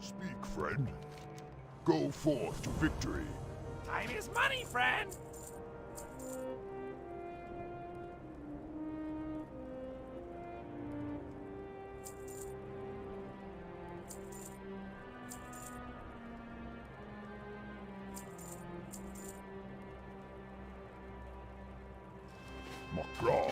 Speak, friend. Go forth to victory. Time is money, friend! Macaw.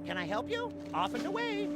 Can I help you? Off and away.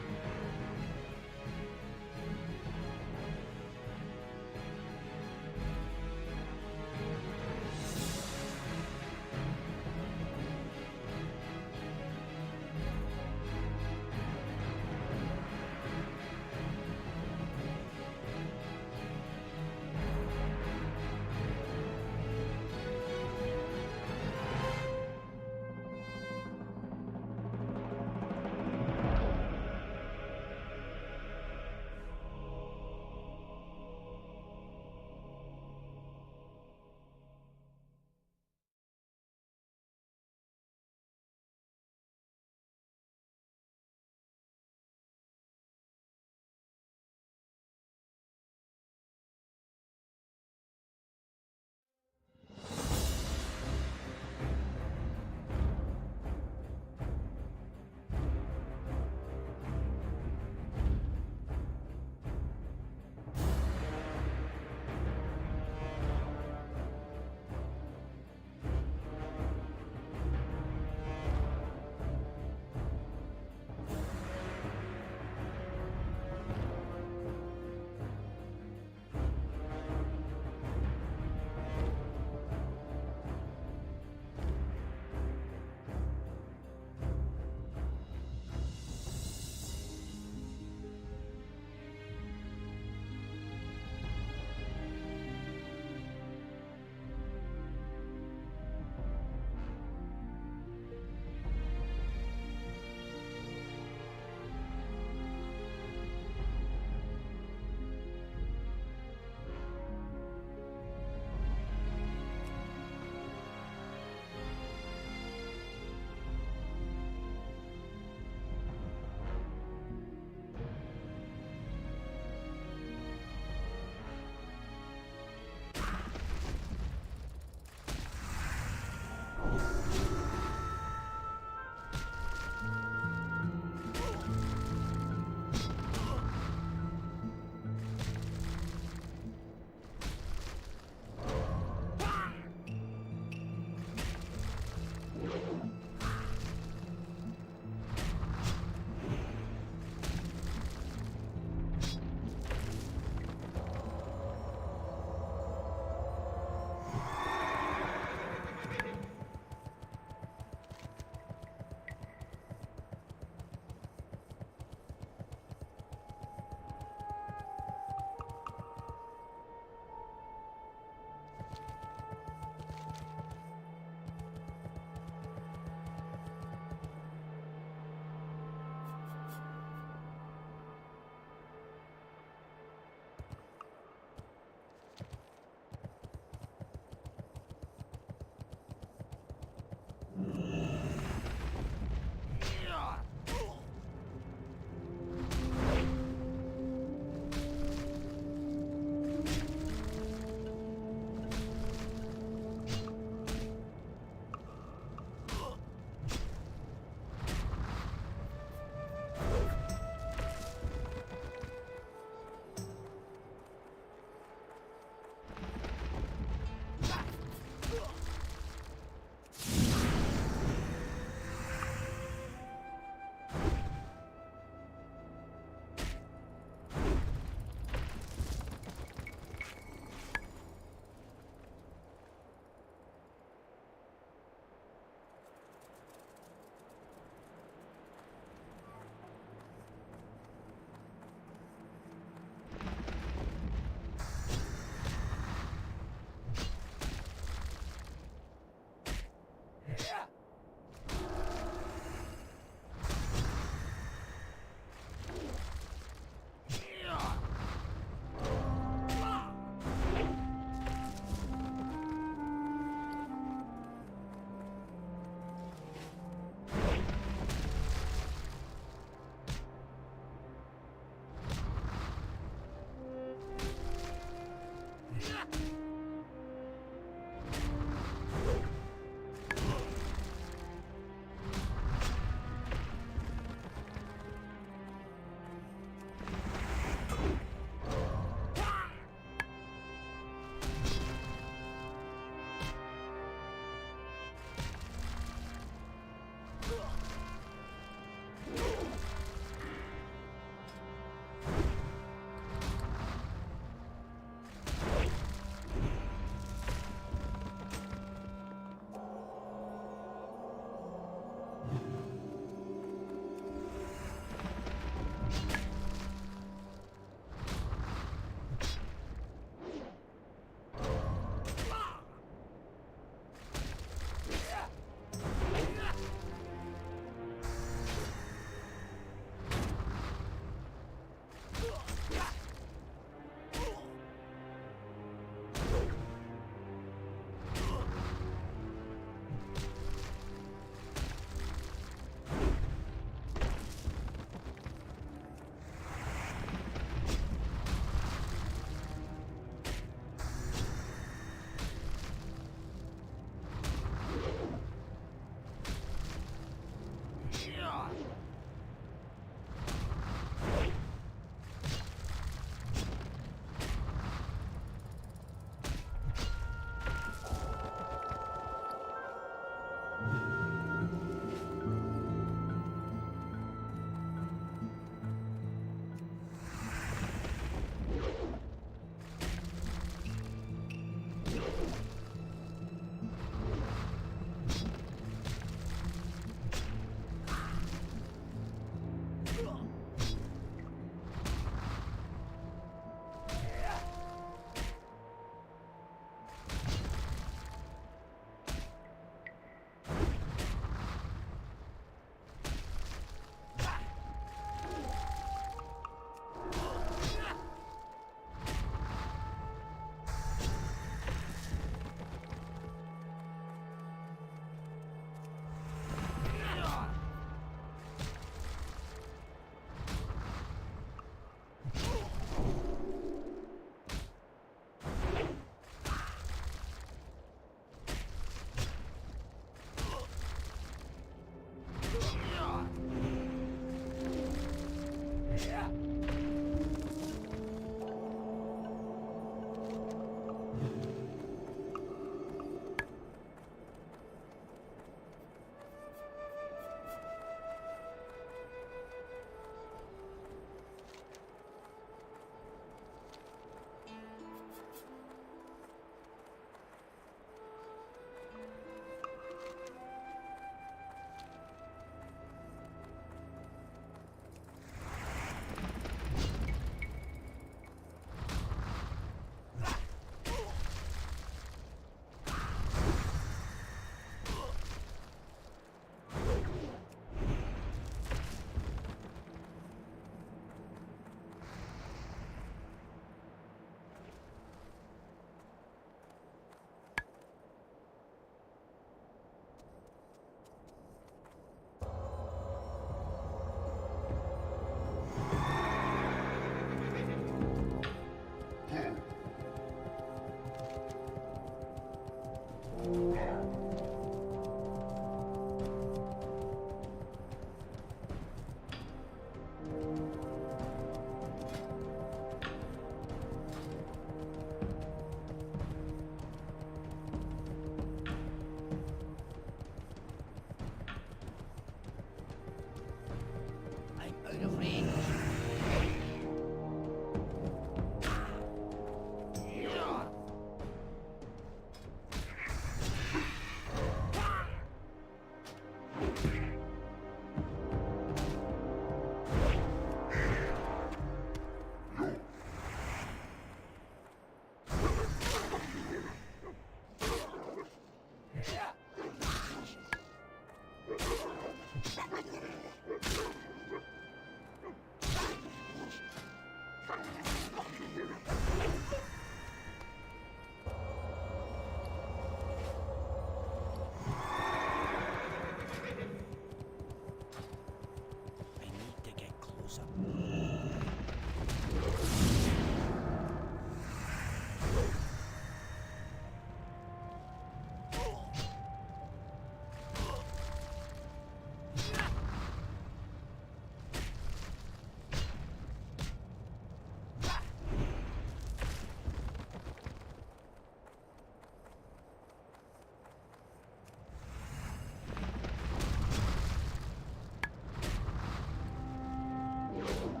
you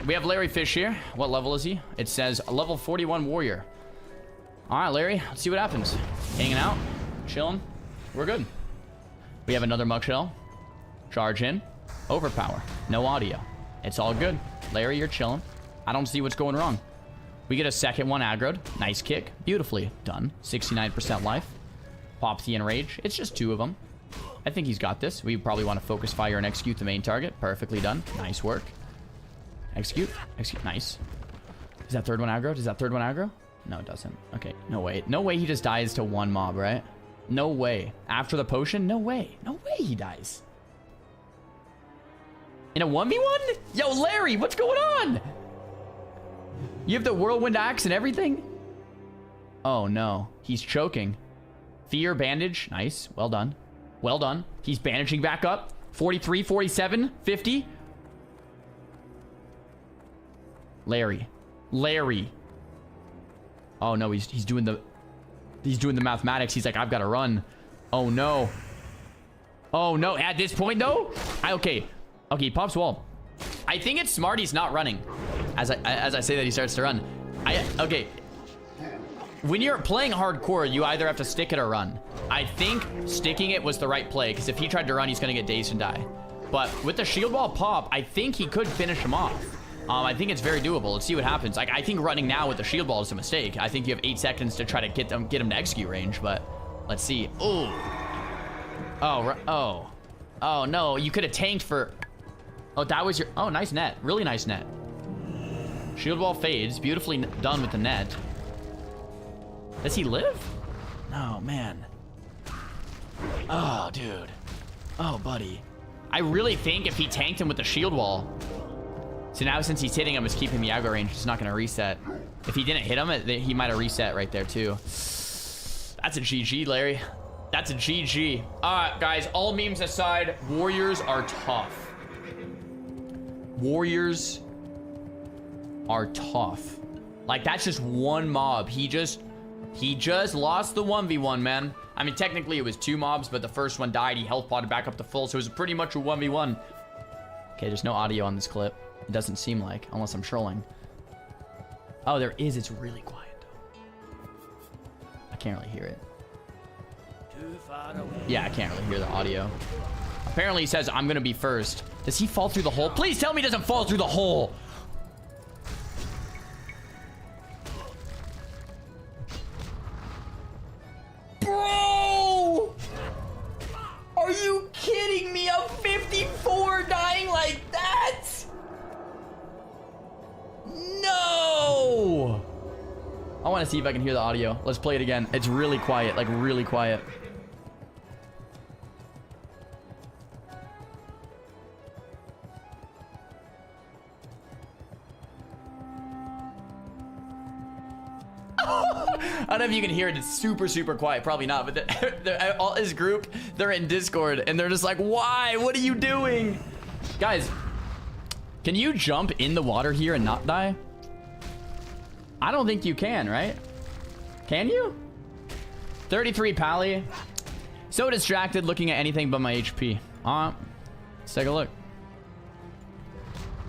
we have Larry Fish here. What level is he? It says a level 41 warrior. All right, Larry, let's see what happens. Hanging out, chilling. We're good. We have another mug shell. Charge in. Overpower. No audio. It's all good. Larry, you're chilling. I don't see what's going wrong. We get a second one aggroed. Nice kick. Beautifully done. 69% life. Pops the enrage. It's just 2 of them. I think he's got this. We probably want to focus fire and execute the main target. Perfectly done. Nice work. Execute. Execute. Nice. Is that third one aggro? Does that third one aggro? No, it doesn't. Okay. No way. No way he just dies to 1 mob, right? No way. After the potion? No way. No way he dies. In a 1v1? Yo, Larry, what's going on? You have the whirlwind axe and everything? Oh, no. He's choking. Fear bandage. Nice. Well done. Well done. He's bandaging back up. 43, 47, 50. Larry. Larry. Oh, no. He's doing the mathematics. He's like, I've got to run. Oh, no. Oh, no. At this point, though? Okay. Okay, he pops wall. I think it's smart he's not running. As I say that, he starts to run. Okay. When you're playing hardcore, you either have to stick it or run. I think sticking it was the right play, because if he tried to run, he's going to get dazed and die. But with the shield wall pop, I think he could finish him off. I think it's very doable. Let's see what happens. Like, I think running now with the shield wall is a mistake. I think you have 8 seconds to try to get him to execute range, but let's see. Ooh. Oh, no. You could have tanked for... Oh, that was your... Oh, nice net. Really nice net. Shield wall fades. Beautifully done with the net. Does he live? Oh, man. Oh, dude. Oh, buddy. I really think if he tanked him with the shield wall... So now since he's hitting him, it's keeping the aggro range. It's not going to reset. If he didn't hit him, he might have reset right there, too. That's a GG, Larry. That's a GG. All right, guys. All memes aside, warriors are tough. Warriors are tough. Like, that's just one mob. He just lost the 1v1, man. I mean, technically it was 2 mobs, but the first one died. He health potted back up to full, so it was pretty much a 1v1. Okay, there's no audio on this clip. It doesn't seem like, unless I'm trolling. Oh, there is. It's really quiet, though. I can't really hear it. Yeah, I can't really hear the audio. Apparently he says, I'm gonna be first. Does he fall through the hole? Please tell me he doesn't fall through the hole. Bro! Are you kidding me? A 54 dying like that? No! I want to see if I can hear the audio. Let's play it again. It's really quiet, like really quiet. I don't know if you can hear it. It's super, super quiet. Probably not, but all his group, they're in Discord, and they're just like, why? What are you doing? Guys, can you jump in the water here and not die? I don't think you can, right? Can you? 33 Pally. So distracted looking at anything but my HP. Let's take a look.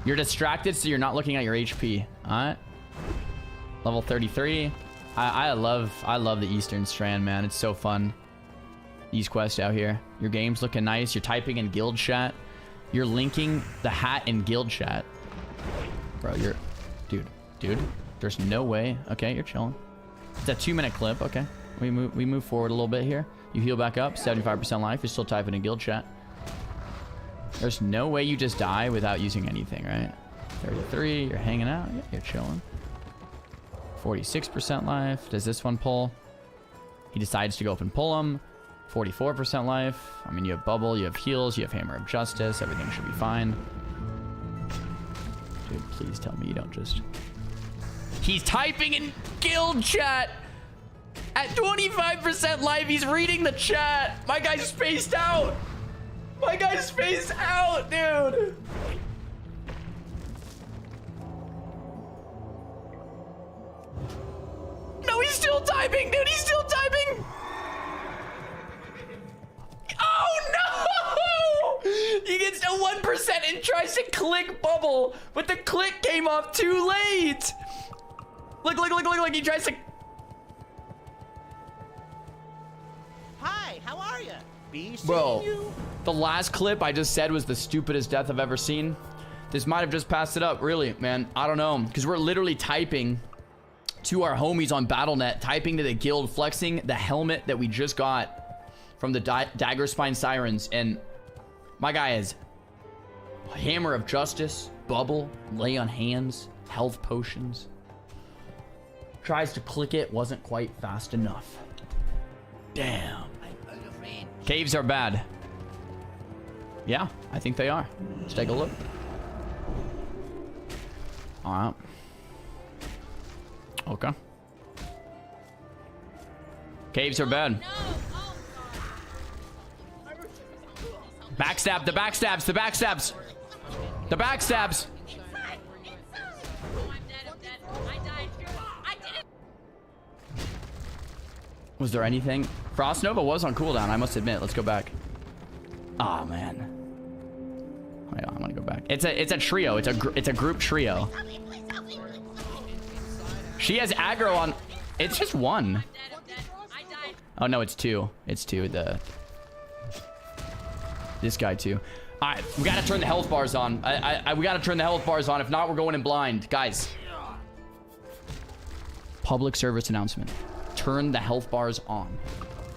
You're distracted, so you're not looking at your HP. All right. Level 33. I love the Eastern Strand, man. It's so fun. These quests out here. Your game's looking nice. You're typing in guild chat. You're linking the hat in guild chat. Bro, you're... Dude. There's no way. Okay, you're chilling. It's a 2-minute clip. Okay. We move forward a little bit here. You heal back up. 75% life. You're still typing in guild chat. There's no way you just die without using anything, right? 33. You're hanging out. Yeah, you're chilling. 46% life. Does this one pull? He decides to go up and pull him. 44% life. I mean, you have bubble, you have heals, you have hammer of justice. Everything should be fine. Dude, please tell me you don't just... He's typing in guild chat. At 25% life, he's reading the chat. My guy's spaced out. My guy's spaced out, dude. No, he's still typing, dude. He's still typing. Oh, no. He gets to 1% and tries to click click bubble, but the click came off too late. Look. He tries to... Hi, how are you? Be seeing Bro, you. the last clip I just said was the stupidest death I've ever seen. This might have just passed it up, really, man. I don't know, because we're literally typing to our homies on Battle.net, typing to the guild, flexing the helmet that we just got from the Dagger Spine Sirens, and my guy is Hammer of Justice, Bubble, Lay on Hands, Health Potions. Tries to click it, wasn't quite fast enough. Damn. Caves are bad. Yeah, I think they are. Let's take a look. All right. Okay. Caves are bad. Backstab, the backstabs, the backstabs. The backstabs. Was there anything? Frost Nova was on cooldown, I must admit. Let's go back. Oh man. Wait, I want to go back. It's a trio. It's a group trio. She has aggro on. It's just one. Oh no, it's two. It's two. This guy too. All right, we gotta turn the health bars on. We gotta turn the health bars on. If not, we're going in blind, guys. Public service announcement. Turn the health bars on.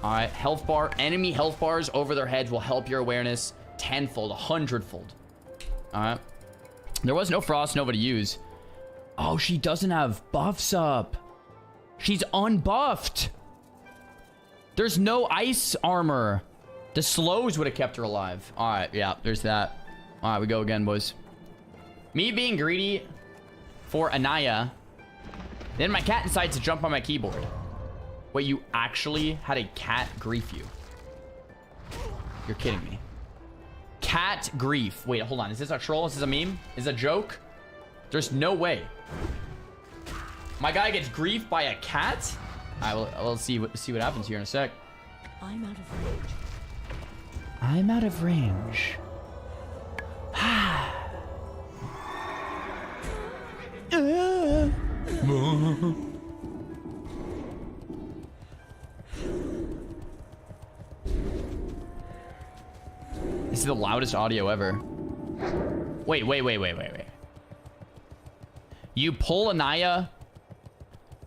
All right, health bar. Enemy health bars over their heads will help your awareness tenfold, 100-fold. All right. There was no Frost Nova to use. Oh, she doesn't have buffs up. She's unbuffed. There's no ice armor. The slows would have kept her alive. All right, yeah, there's that. All right, we go again, boys. Me being greedy for Anaya. Then my cat decides to jump on my keyboard. Wait, you actually had a cat grief you? You're kidding me. Cat grief. Wait, hold on. Is this a troll? Is this a meme? Is this a joke? There's no way. My guy gets grief by a cat? I will see what happens here in a sec. I'm out of range. I'm out of range. This is the loudest audio ever. Wait. You pull Anaya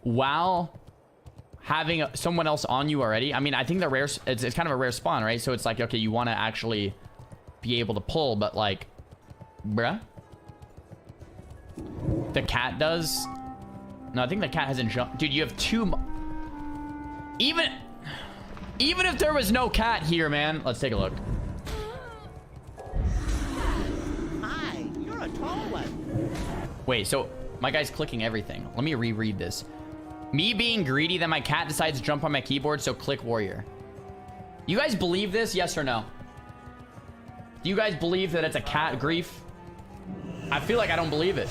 while having someone else on you already? I mean, I think the rare, it's kind of a rare spawn, right? So it's like, okay, you want to actually be able to pull, but like, bruh. The cat does? No, I think the cat hasn't jumped. Dude, you have two... Even if there was no cat here, man. Let's take a look. Hi, you're a tall one. Wait, so my guy's clicking everything. Let me reread this. Me being greedy, then my cat decides to jump on my keyboard, so click warrior. You guys believe this? Yes or no? Do you guys believe that it's a cat grief? I feel like I don't believe it.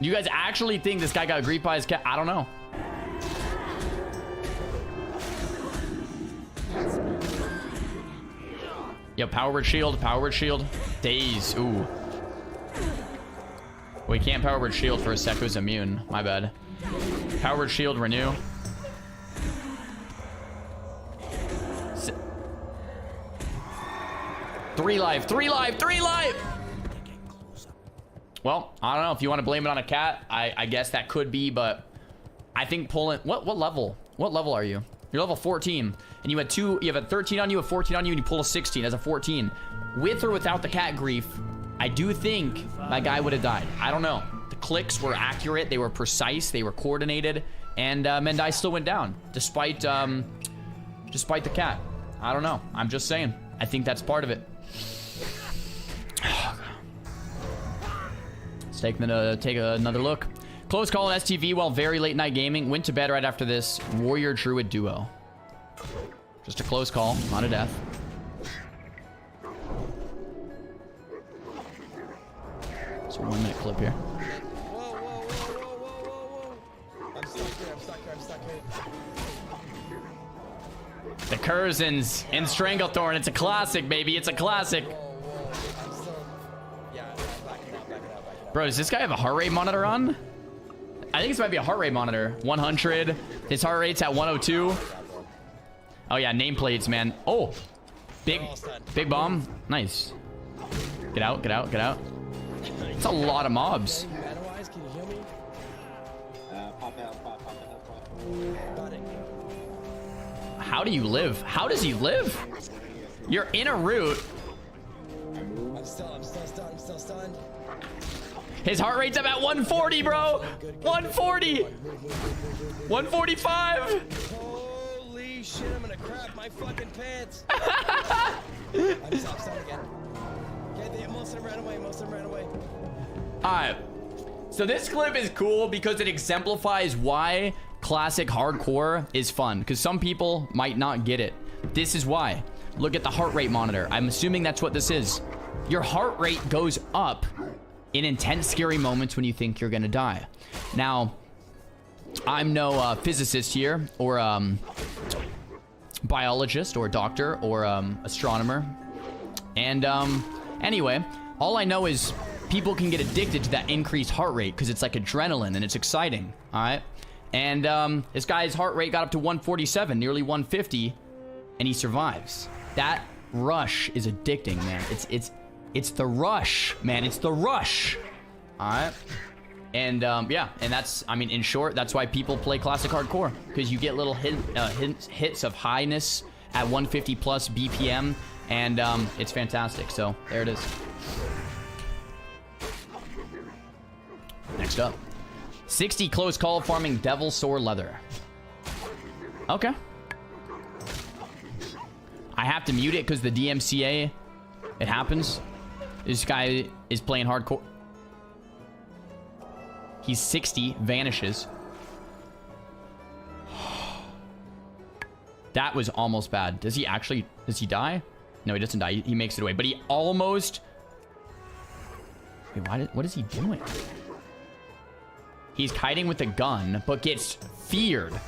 Do you guys actually think this guy got griefed by his cat? I don't know. Yo, power word shield, Daze, ooh. We can't power word shield for a sec who's immune. My bad. Power word shield, renew. Three life. Well, I don't know if you want to blame it on a cat. I guess that could be, but I think pulling... What level? What level are you? You're level 14. And you had two... You have a 13 on you, a 14 on you, and you pull a 16 as a 14. With or without the cat grief, I do think my guy would have died. I don't know. The clicks were accurate. They were precise. They were coordinated. And Mendai still went down. Despite the cat. I don't know. I'm just saying. I think that's part of it. Let's take another look. Close call on STV while very late night gaming. Went to bed right after this. Warrior Druid duo. Just a close call, not a death. It's a 1 minute clip here. Whoa. I'm stuck here. The Curzons in Stranglethorn. It's a classic, baby. It's a classic. Whoa. Bro, does this guy have a heart rate monitor on? I think this might be a heart rate monitor. 100. His heart rate's at 102. Oh yeah, nameplates, man. Oh, big bomb. Nice. Get out, get out, get out. It's a lot of mobs. Otherwise, can you heal me? Pop out. Got it. How do you live? How does he live? You're in a route. I'm still stunned. His heart rate's up at 140, bro. 140. 145. Holy shit, I'm gonna crap my fucking pants. I'm stunned again. Okay, most of them ran away. Alright. So this clip is cool because it exemplifies why classic hardcore is fun. Because some people might not get it. This is why. Look at the heart rate monitor. I'm assuming that's what this is. Your heart rate goes up in intense, scary moments when you think you're gonna die. Now, I'm no physicist here, or biologist, or doctor, or astronomer. And anyway, all I know is people can get addicted to that increased heart rate because it's like adrenaline and it's exciting. All right. And this guy's heart rate got up to 147, nearly 150, and he survives. That rush is addicting, man. It's the rush, man. It's the rush. All right. And yeah, and that's, I mean, in short, that's why people play classic hardcore, because you get little hits of highness at 150 plus BPM, and it's fantastic. So there it is. Next up, 60 close call farming devil sore leather. Okay. I have to mute it because the DMCA, it happens. This guy is playing hardcore. He's 60, vanishes. That was almost bad. Does he die? No, he doesn't die. He makes it away, but he almost... Wait, what is he doing? He's kiting with a gun, but gets feared.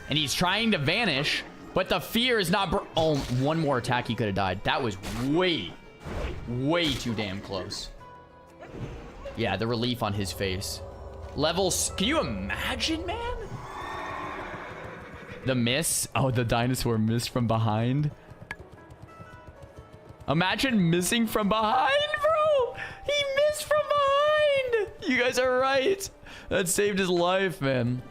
And he's trying to vanish, but the fear is not... Oh, one more attack, he could have died. That was way too damn close. Yeah, the relief on his face. Levels... Can you imagine, man? The miss. Oh, the dinosaur missed from behind. Imagine missing from behind, bro. He missed from behind. You guys are right. That saved his life, man.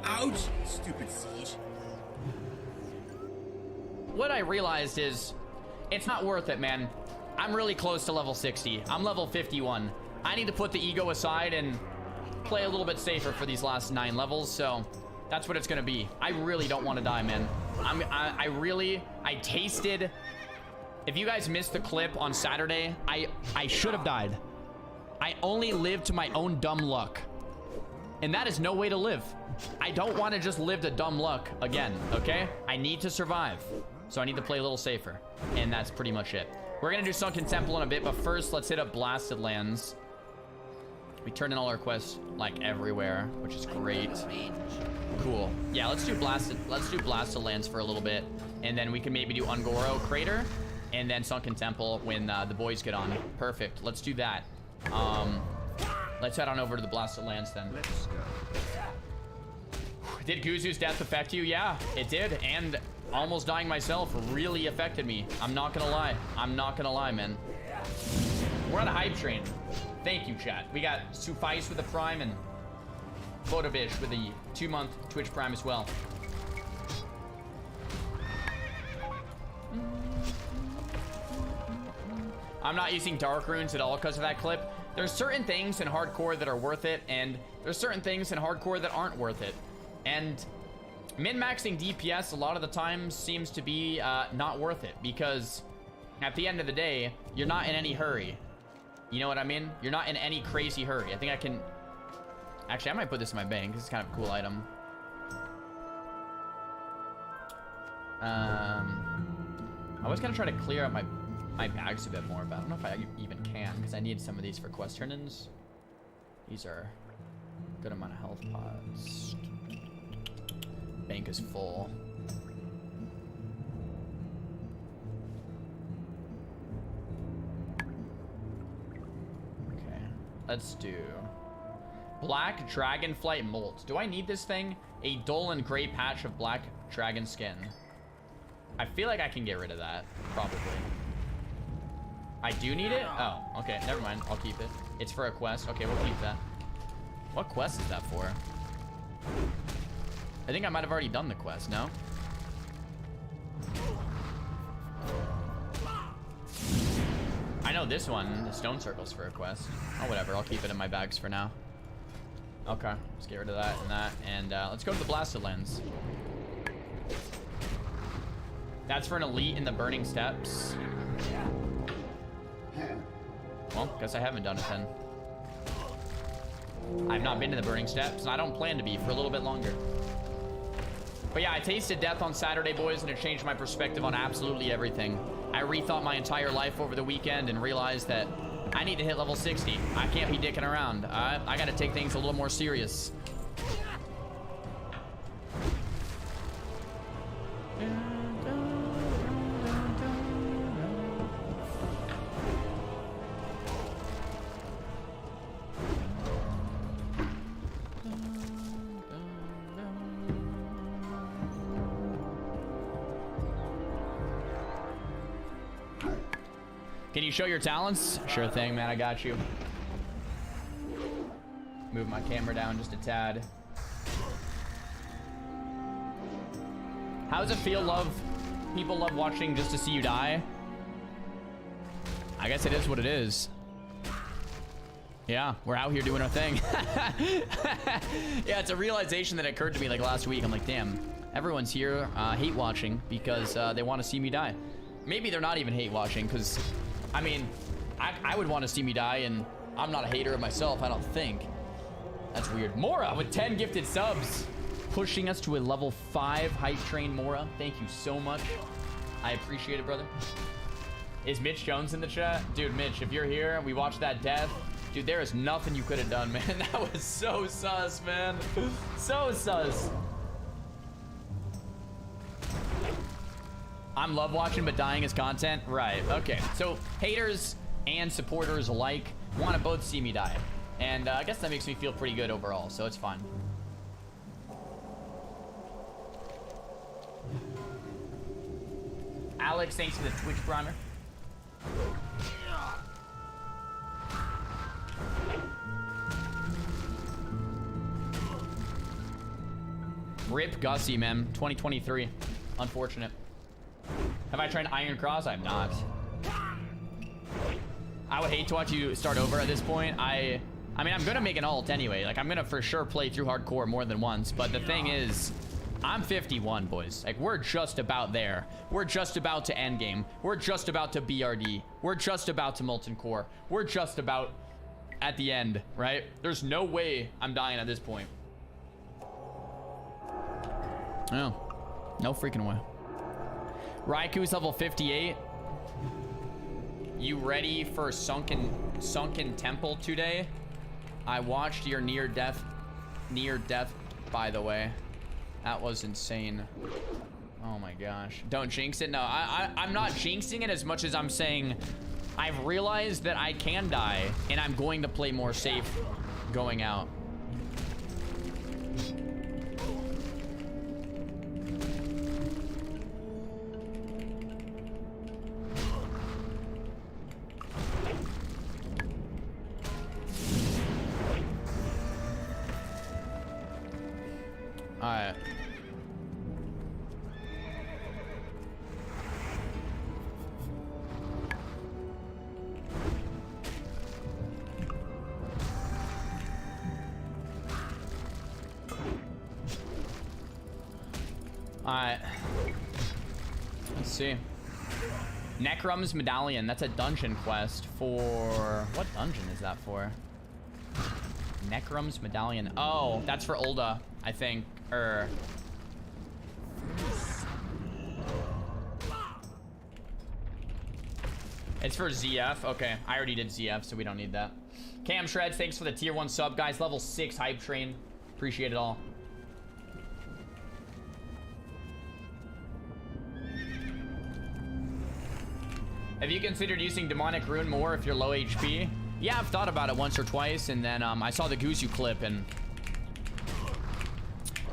Ouch! Stupid siege. What I realized is it's not worth it, man. I'm really close to level 60. I'm level 51. I need to put the ego aside and play a little bit safer for these last 9 levels, so that's what it's gonna be. I really don't want to die, man. I tasted... If you guys missed the clip on Saturday, I should have died. I only lived to my own dumb luck. And that is no way to live. I don't want to just live to dumb luck again, okay? I need to survive. So I need to play a little safer. And that's pretty much it. We're going to do Sunken Temple in a bit, but first let's hit up Blasted Lands. We turned in all our quests, like, everywhere, which is great. Cool. Yeah, let's do Blasted Lands for a little bit. And then we can maybe do Ungoro Crater. And then Sunken Temple when the boys get on. Perfect. Let's do that. Let's head on over to the Blasted Lands then. Let's go. Did Guzu's death affect you? Yeah, it did. And almost dying myself really affected me. I'm not gonna lie. I'm not gonna lie, man. We're on a hype train. Thank you, chat. We got Suffice with the Prime and Photobish with the 2-month Twitch Prime as well. I'm not using Dark Runes at all because of that clip. There's certain things in hardcore that are worth it, and there's certain things in hardcore that aren't worth it. And min-maxing DPS a lot of the time seems to be not worth it, because at the end of the day, you're not in any hurry. You know what I mean? You're not in any crazy hurry. I think I can... Actually, I might put this in my bank. This is kind of a cool item. I was gonna try to clear out my bags a bit more, but I don't know if I even can, because I need some of these for quest turn-ins. These are a good amount of health pods. Bank is full. Okay, let's do Black Dragonflight Molt. Do I need this thing? A dull and gray patch of black dragon skin. I feel like I can get rid of that, probably. I do need it? Oh, okay, never mind. I'll keep it. It's for a quest. Okay, we'll keep that. What quest is that for? I think I might have already done the quest, no? I know this one, the stone circle's for a quest. Oh, whatever, I'll keep it in my bags for now. Okay, let's get rid of that and that, and let's go to the Blasted Lands. That's for an elite in the Burning Steppes. Well, guess I haven't done it then. I've not been to the Burning Steppes, and I don't plan to be for a little bit longer. But yeah, I tasted death on Saturday, boys, and it changed my perspective on absolutely everything. I rethought my entire life over the weekend and realized that I need to hit level 60. I can't be dicking around. I gotta take things a little more serious. Can you show your talents? Sure thing, man. I got you. Move my camera down just a tad. How does it feel, love? People love watching just to see you die? I guess it is what it is. Yeah, we're out here doing our thing. Yeah, it's a realization that occurred to me like last week. I'm like, damn, everyone's here hate watching because they want to see me die. Maybe they're not even hate watching because, I mean, I would want to see me die, and I'm not a hater of myself, I don't think. That's weird. Mora with 10 gifted subs, pushing us to a level 5 hype train. Mora, thank you so much. I appreciate it, brother. Is Mitch Jones in the chat? Dude, Mitch, if you're here, we watched that death. Dude, there is nothing you could have done, man. That was so sus, man. So sus. I'm love watching, but dying is content. Right, okay. So haters and supporters alike want to both see me die. And I guess that makes me feel pretty good overall, so it's fine. Alex, thanks for the Twitch primer. Rip Gussie, man. 2023. Unfortunate. Have I tried Iron Cross? I'm not. I would hate to watch you start over at this point. I mean, I'm gonna make an alt anyway. Like, I'm gonna for sure play through hardcore more than once. But the thing is, I'm 51, boys. Like, we're just about there. We're just about to endgame. We're just about to BRD. We're just about to Molten Core. We're just about at the end, right? There's no way I'm dying at this point. No. No freaking way. Raiku's level 58. You ready for sunken temple today? I watched your near death, by the way. That was insane. Oh my gosh. Don't jinx it. No, I'm not jinxing it as much as I'm saying I've realized that I can die, and I'm going to play more safe going out. Alright. Alright. Let's see. Necrum's Medallion. That's a dungeon quest for... What dungeon is that for? Necrum's Medallion. Oh, that's for Ulda, I think. It's for ZF. Okay, I already did ZF, so we don't need that. Cam Shreds, thanks for the tier 1 sub, guys. Level 6 hype train. Appreciate it all. Have you considered using Demonic Rune more if you're low HP? Yeah, I've thought about it once or twice, and then I saw the Guzu clip, and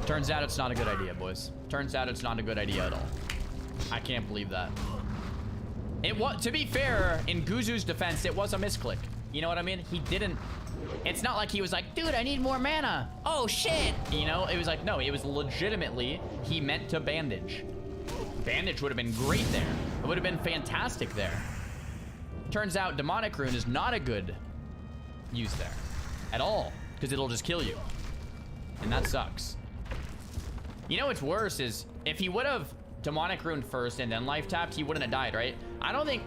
turns out it's not a good idea, boys. Turns out it's not a good idea at all. I can't believe that. It was, to be fair, in Guzu's defense, it was a misclick. You know what I mean? He didn't. It's not like he was like, dude, I need more mana. Oh shit. You know, it was like, no, it was legitimately he meant to bandage. Bandage would have been great there. It would have been fantastic there. Turns out Demonic Rune is not a good use there at all, because it'll just kill you. And that sucks. You know what's worse is if he would have Demonic Rune first and then life tapped, he wouldn't have died, right? I don't think,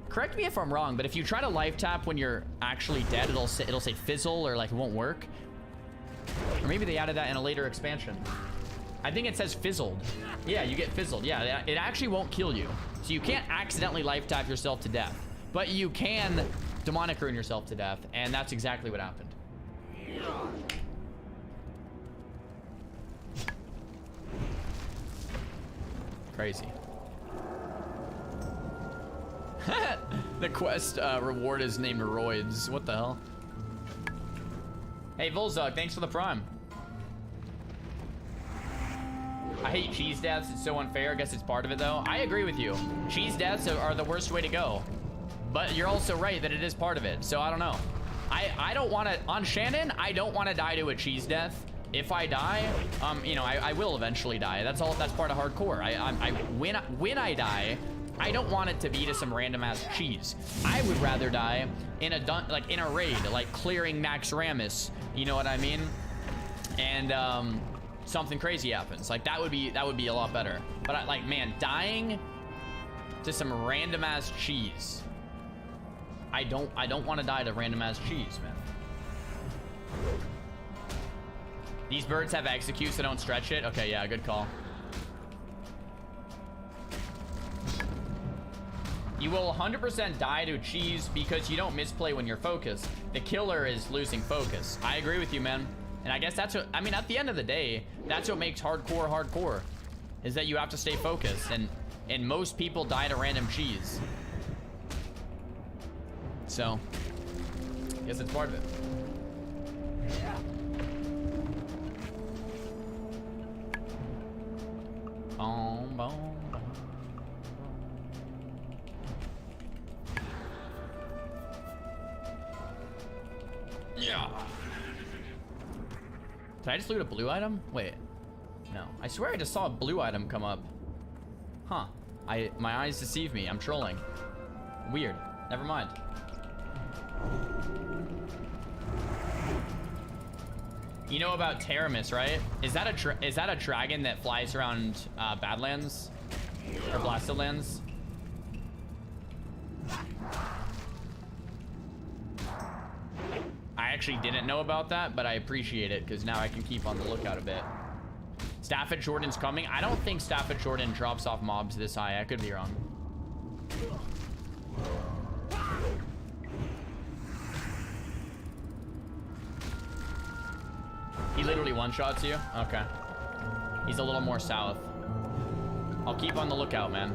correct me if I'm wrong, but if you try to life tap when you're actually dead, it'll say fizzle, or like it won't work. Or maybe they added that in a later expansion. I think it says fizzled. Yeah, you get fizzled. Yeah, it actually won't kill you. So you can't accidentally life tap yourself to death. But you can Demonic Rune yourself to death, and that's exactly what happened. Crazy. The quest reward is named Roids. What the hell? Hey, Volzug, thanks for the prime. I hate cheese deaths. It's so unfair. I guess it's part of it, though. I agree with you. Cheese deaths are the worst way to go. But you're also right that it is part of it. So I don't know. I don't want to... On Shannon, I don't want to die to a cheese death. If I die, you know, I will eventually die. That's all. That's part of hardcore. When I die, I don't want it to be to some random ass cheese. I would rather die in a raid, like clearing Naxxramas. You know what I mean? And something crazy happens. Like that would be a lot better. But like, man, dying to some random ass cheese. I don't want to die to random ass cheese, man. These birds have execute, so don't stretch it. Okay, yeah, good call. You will 100% die to cheese because you don't misplay when you're focused. The killer is losing focus. I agree with you, man. And I guess that's what, I mean, at the end of the day, that's what makes hardcore hardcore, is that you have to stay focused. And most people die to random cheese. So, I guess it's part of it. Boom, boom, boom. Yeah. Did I just loot a blue item? Wait. No. I swear I just saw a blue item come up. Huh. My eyes deceive me. I'm trolling. Weird. Never mind. You know about Teramis, right? Is that a dragon that flies around Badlands or Blasted Lands? I actually didn't know about that, but I appreciate it because now I can keep on the lookout a bit. Stafford Jordan's coming. I don't think Stafford Jordan drops off mobs this high. I could be wrong. He literally one-shots you? Okay. He's a little more south. I'll keep on the lookout, man.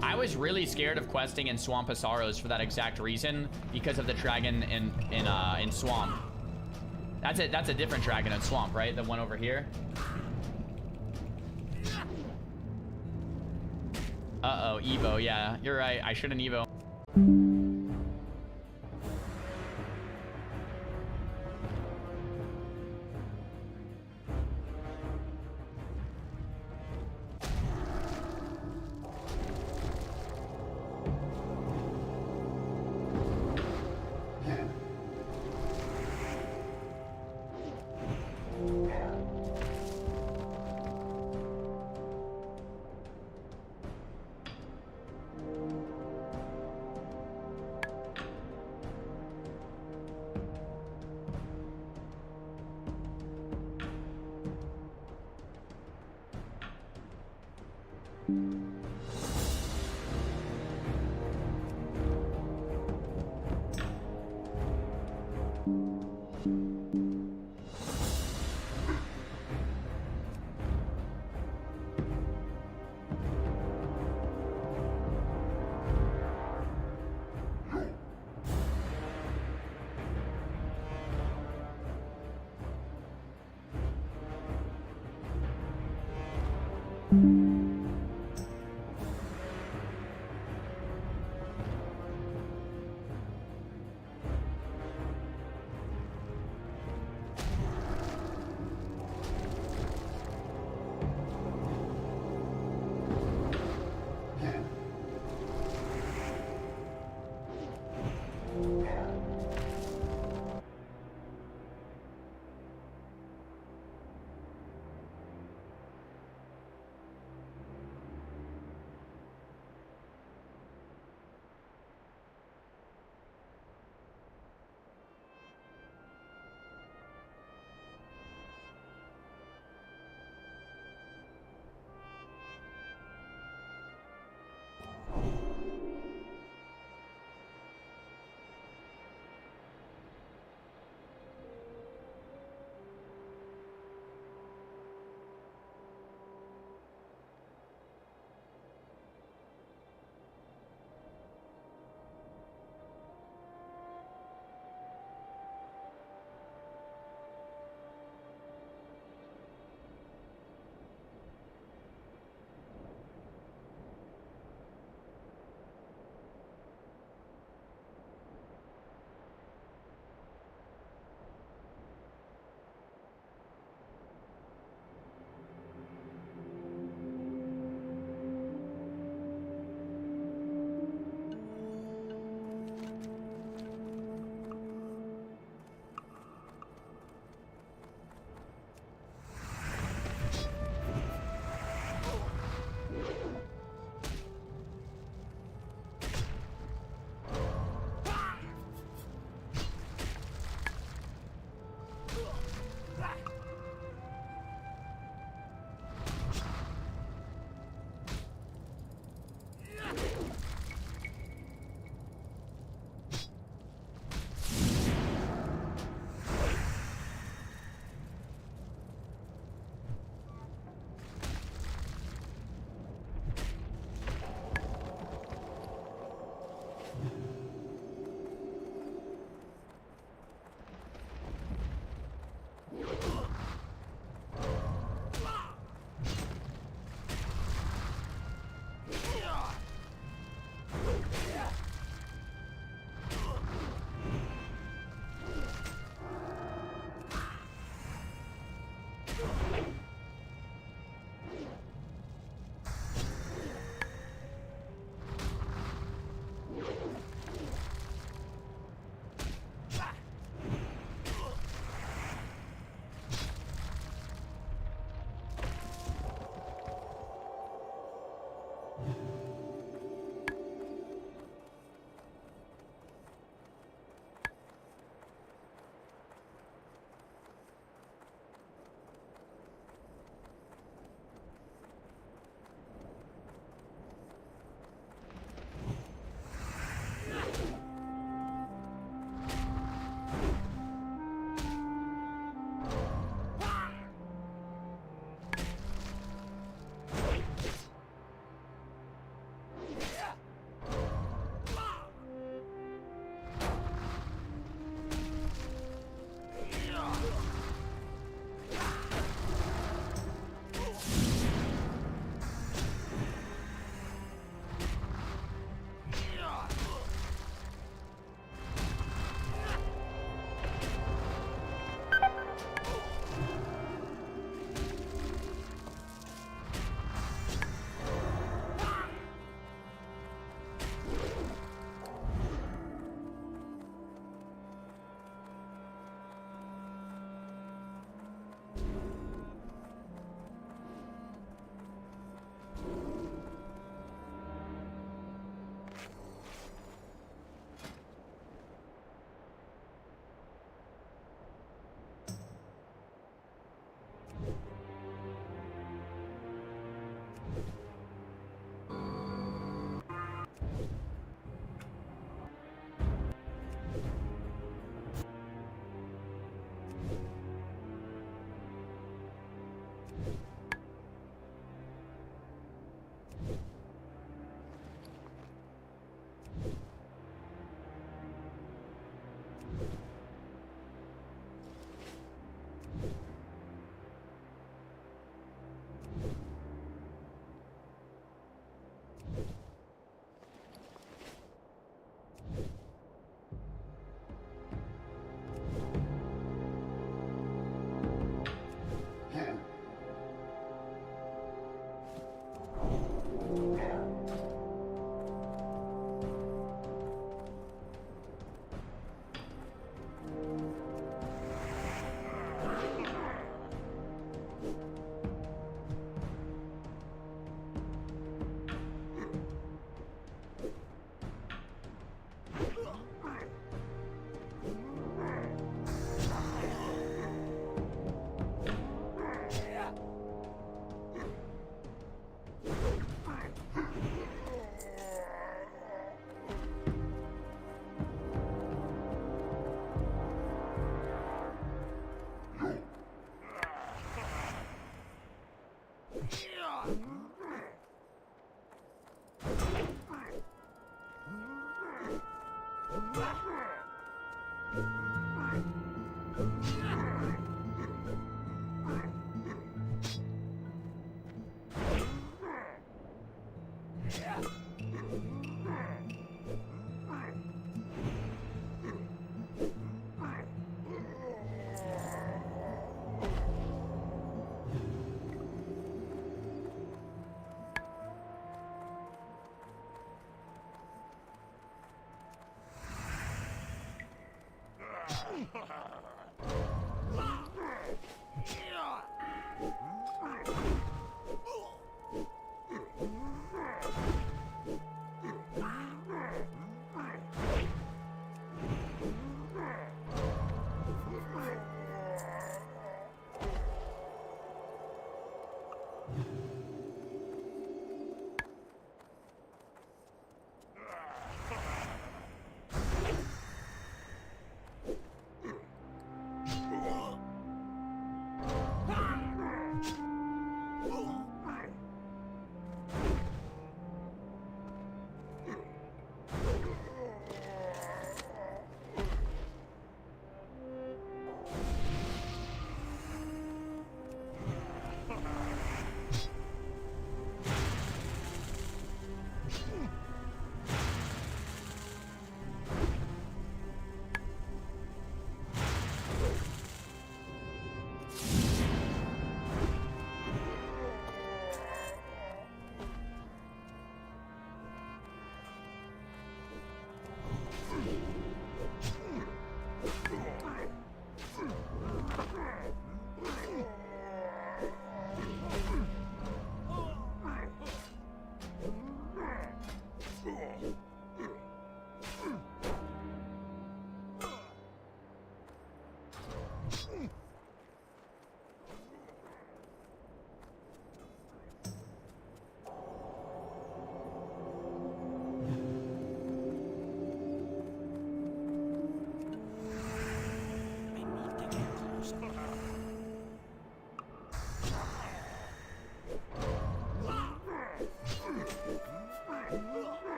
I was really scared of questing in Swamp of Sorrows for that exact reason, because of the dragon in Swamp. That's a different dragon in Swamp, right? The one over here. Uh-oh, Evo. Yeah, you're right. I shouldn't Evo.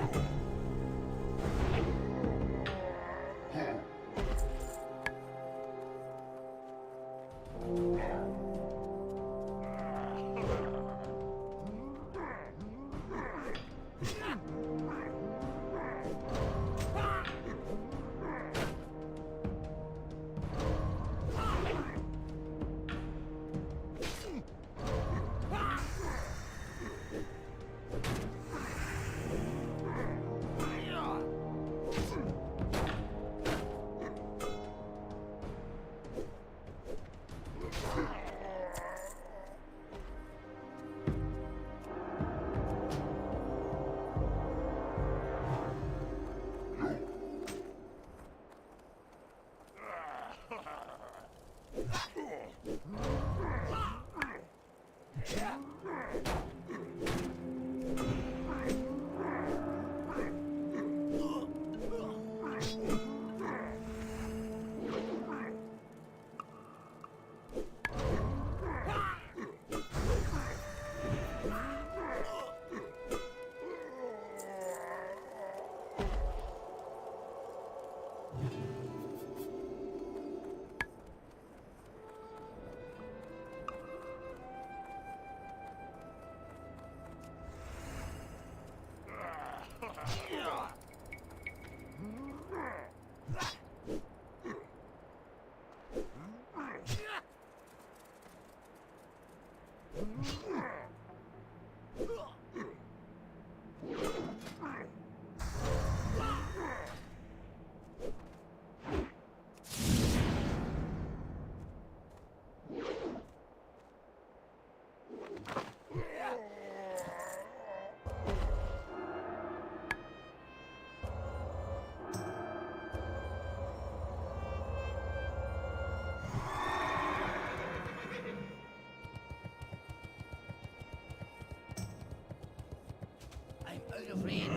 I'm out of range.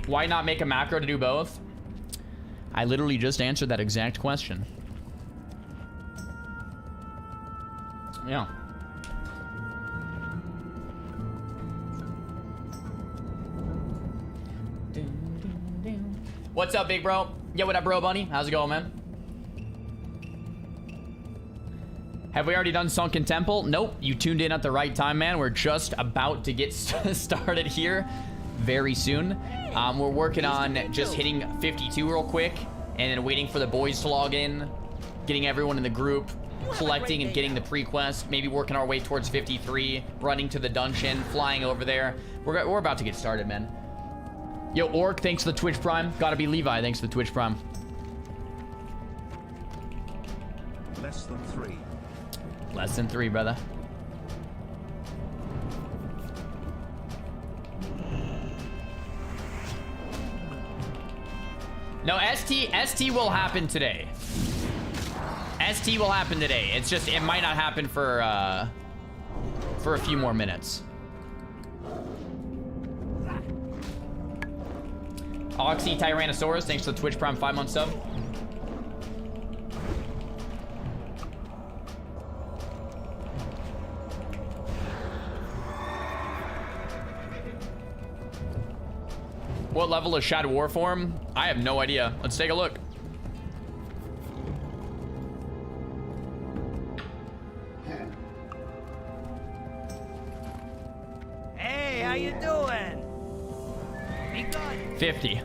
Why not make a macro to do both? I literally just answered that exact question. Yeah. What's up, big bro? Yo, what up, bro bunny? How's it going, man? Have we already done Sunken Temple? Nope. You tuned in at the right time, man. We're just about to get started here very soon. We're working on just hitting 52 real quick and then waiting for the boys to log in, getting everyone in the group, collecting and getting the pre-quest, maybe working our way towards 53, running to the dungeon, flying over there. We're about to get started, man. Yo, Orc, thanks for the Twitch Prime. Gotta be Levi, thanks for the Twitch Prime. Less than 3. Less than 3, brother. No, ST will happen today. ST will happen today. It's just, it might not happen for a few more minutes. Oxy Tyrannosaurus, thanks for the Twitch Prime 5-month sub. What level is Shadow War form? I have no idea. Let's take a look. Hey, how you doing? Be good. 50.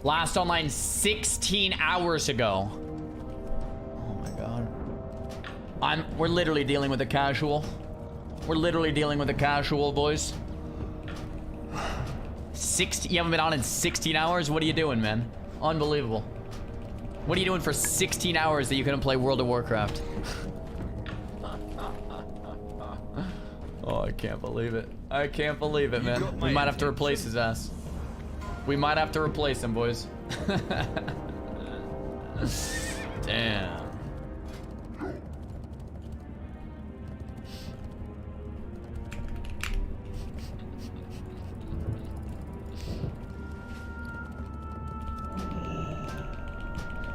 Last online 16 hours ago. Oh my god. We're literally dealing with a casual. We're literally dealing with a casual, boys. You haven't been on in 16 hours? What are you doing, man? Unbelievable. What are you doing for 16 hours that you couldn't play World of Warcraft? Oh, I can't believe it. I can't believe it, man. We might have to replace his ass. We might have to replace him, boys. Damn.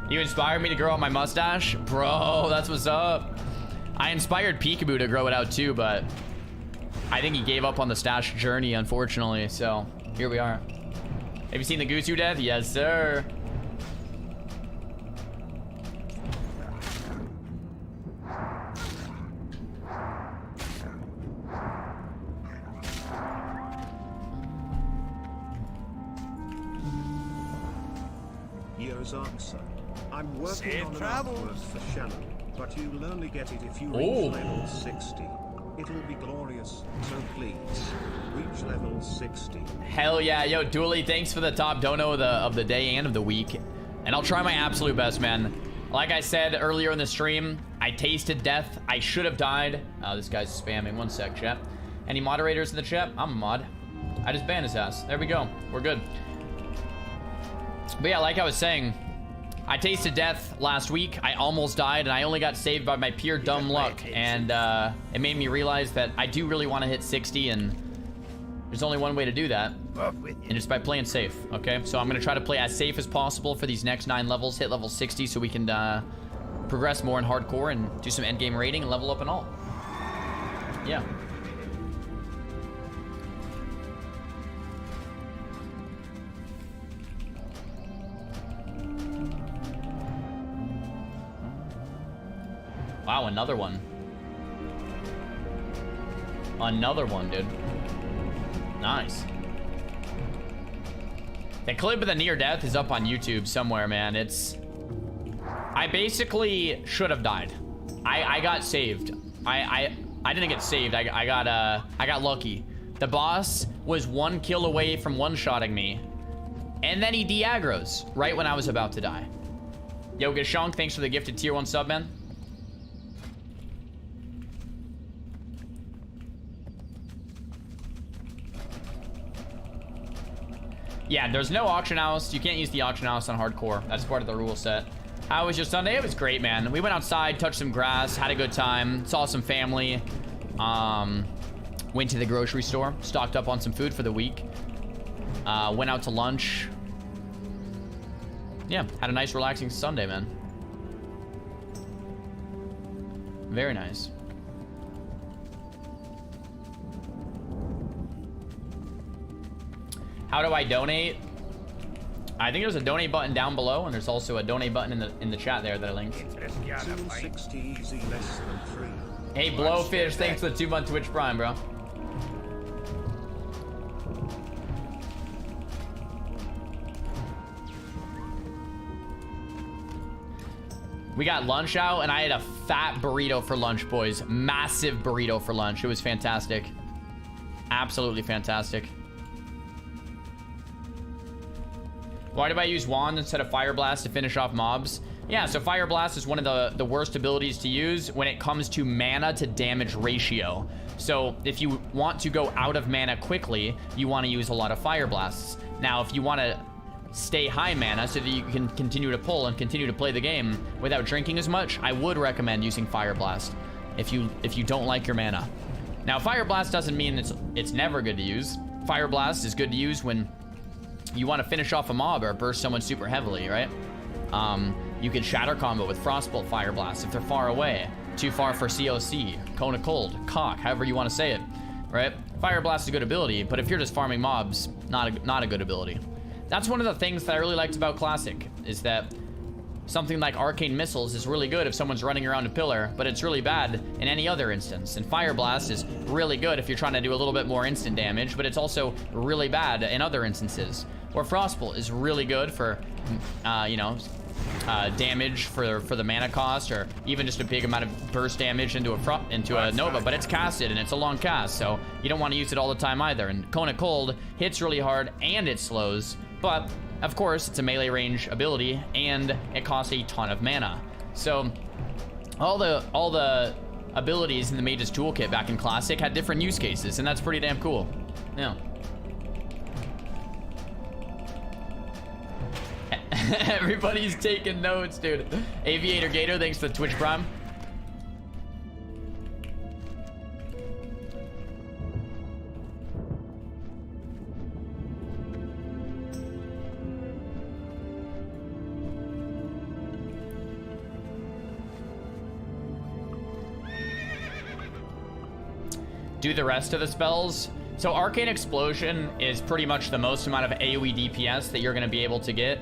You inspired me to grow out my mustache? Bro, that's what's up. I inspired Peekaboo to grow it out too, but I think he gave up on the stash journey, unfortunately. So here we are. Have you seen the Goose You Death? Yes, sir. Yo's answer. I'm working Safe on an travels. artwork for Shannon, but you'll only get it if you Ooh. reach level 60. It'll be glorious, so please, reach level 60. Hell yeah. Yo, Dooley, thanks for the top dono of the day and of the week. And I'll try my absolute best, man. Like I said earlier in the stream, I tasted death. I should have died. Oh, this guy's spamming. One sec, chat. Any moderators in the chat? I'm a mod. I just banned his ass. There we go. We're good. But yeah, like I was saying, I tasted death last week. I almost died, and I only got saved by my pure dumb luck. And it made me realize that I do really want to hit 60, and there's only one way to do that. And it's by playing safe, okay? So I'm going to try to play as safe as possible for these next 9 levels, hit level 60 so we can progress more in hardcore and do some endgame raiding and level up and all. Yeah. Wow, another one. Another one, dude. Nice. The clip of the near death is up on YouTube somewhere, man. It's... I basically should have died. I got saved. I didn't get saved. I got lucky. The boss was 1 kill away from one-shotting me. And then he de-aggros right when I was about to die. Yo, Gashonk, thanks for the gifted tier 1 sub, man. Yeah, there's no auction house. You can't use the auction house on hardcore. That's part of the rule set. How was your Sunday? It was great, man. We went outside, touched some grass, had a good time, saw some family. Went to the grocery store, stocked up on some food for the week. Went out to lunch. Yeah, had a nice relaxing Sunday, man. Very nice. How do I donate? I think there's a donate button down below, and there's also a donate button in the chat there that I linked. 260 easy, less than 3. Hey, Blowfish, thanks for the 2-month Twitch Prime, bro. We got lunch out, and I had a fat burrito for lunch, boys. Massive burrito for lunch. It was fantastic. Absolutely fantastic. Why do I use Wand instead of Fire Blast to finish off mobs? Yeah, so Fire Blast is one of the worst abilities to use when it comes to mana to damage ratio. So if you want to go out of mana quickly, you want to use a lot of Fire Blasts. Now, if you want to stay high mana so that you can continue to pull and continue to play the game without drinking as much, I would recommend using Fire Blast if you don't like your mana. Now, Fire Blast doesn't mean it's never good to use. Fire Blast is good to use when you want to finish off a mob or burst someone super heavily, right? You can shatter combo with Frostbolt Fire Blast if they're far away. Too far for COC, Cone of Cold, Cock, however you want to say it, right? Fire Blast is a good ability, but if you're just farming mobs, not a good ability. That's one of the things that I really liked about Classic, is that something like Arcane Missiles is really good if someone's running around a pillar, but it's really bad in any other instance. And Fire Blast is really good if you're trying to do a little bit more instant damage, but it's also really bad in other instances. Or Frostbolt is really good for, you know, damage for the mana cost, or even just a big amount of burst damage into a Nova, but it's casted and it's a long cast, so you don't want to use it all the time either. And Cone of Cold hits really hard and it slows, but of course it's a melee range ability and it costs a ton of mana. So all the abilities in the Mage's Toolkit back in Classic had different use cases, and that's pretty damn cool. Yeah. Everybody's taking notes, dude. Aviator Gator, thanks for the Twitch Prime. Do the rest of the spells. So Arcane Explosion is pretty much the most amount of AoE DPS that you're going to be able to get.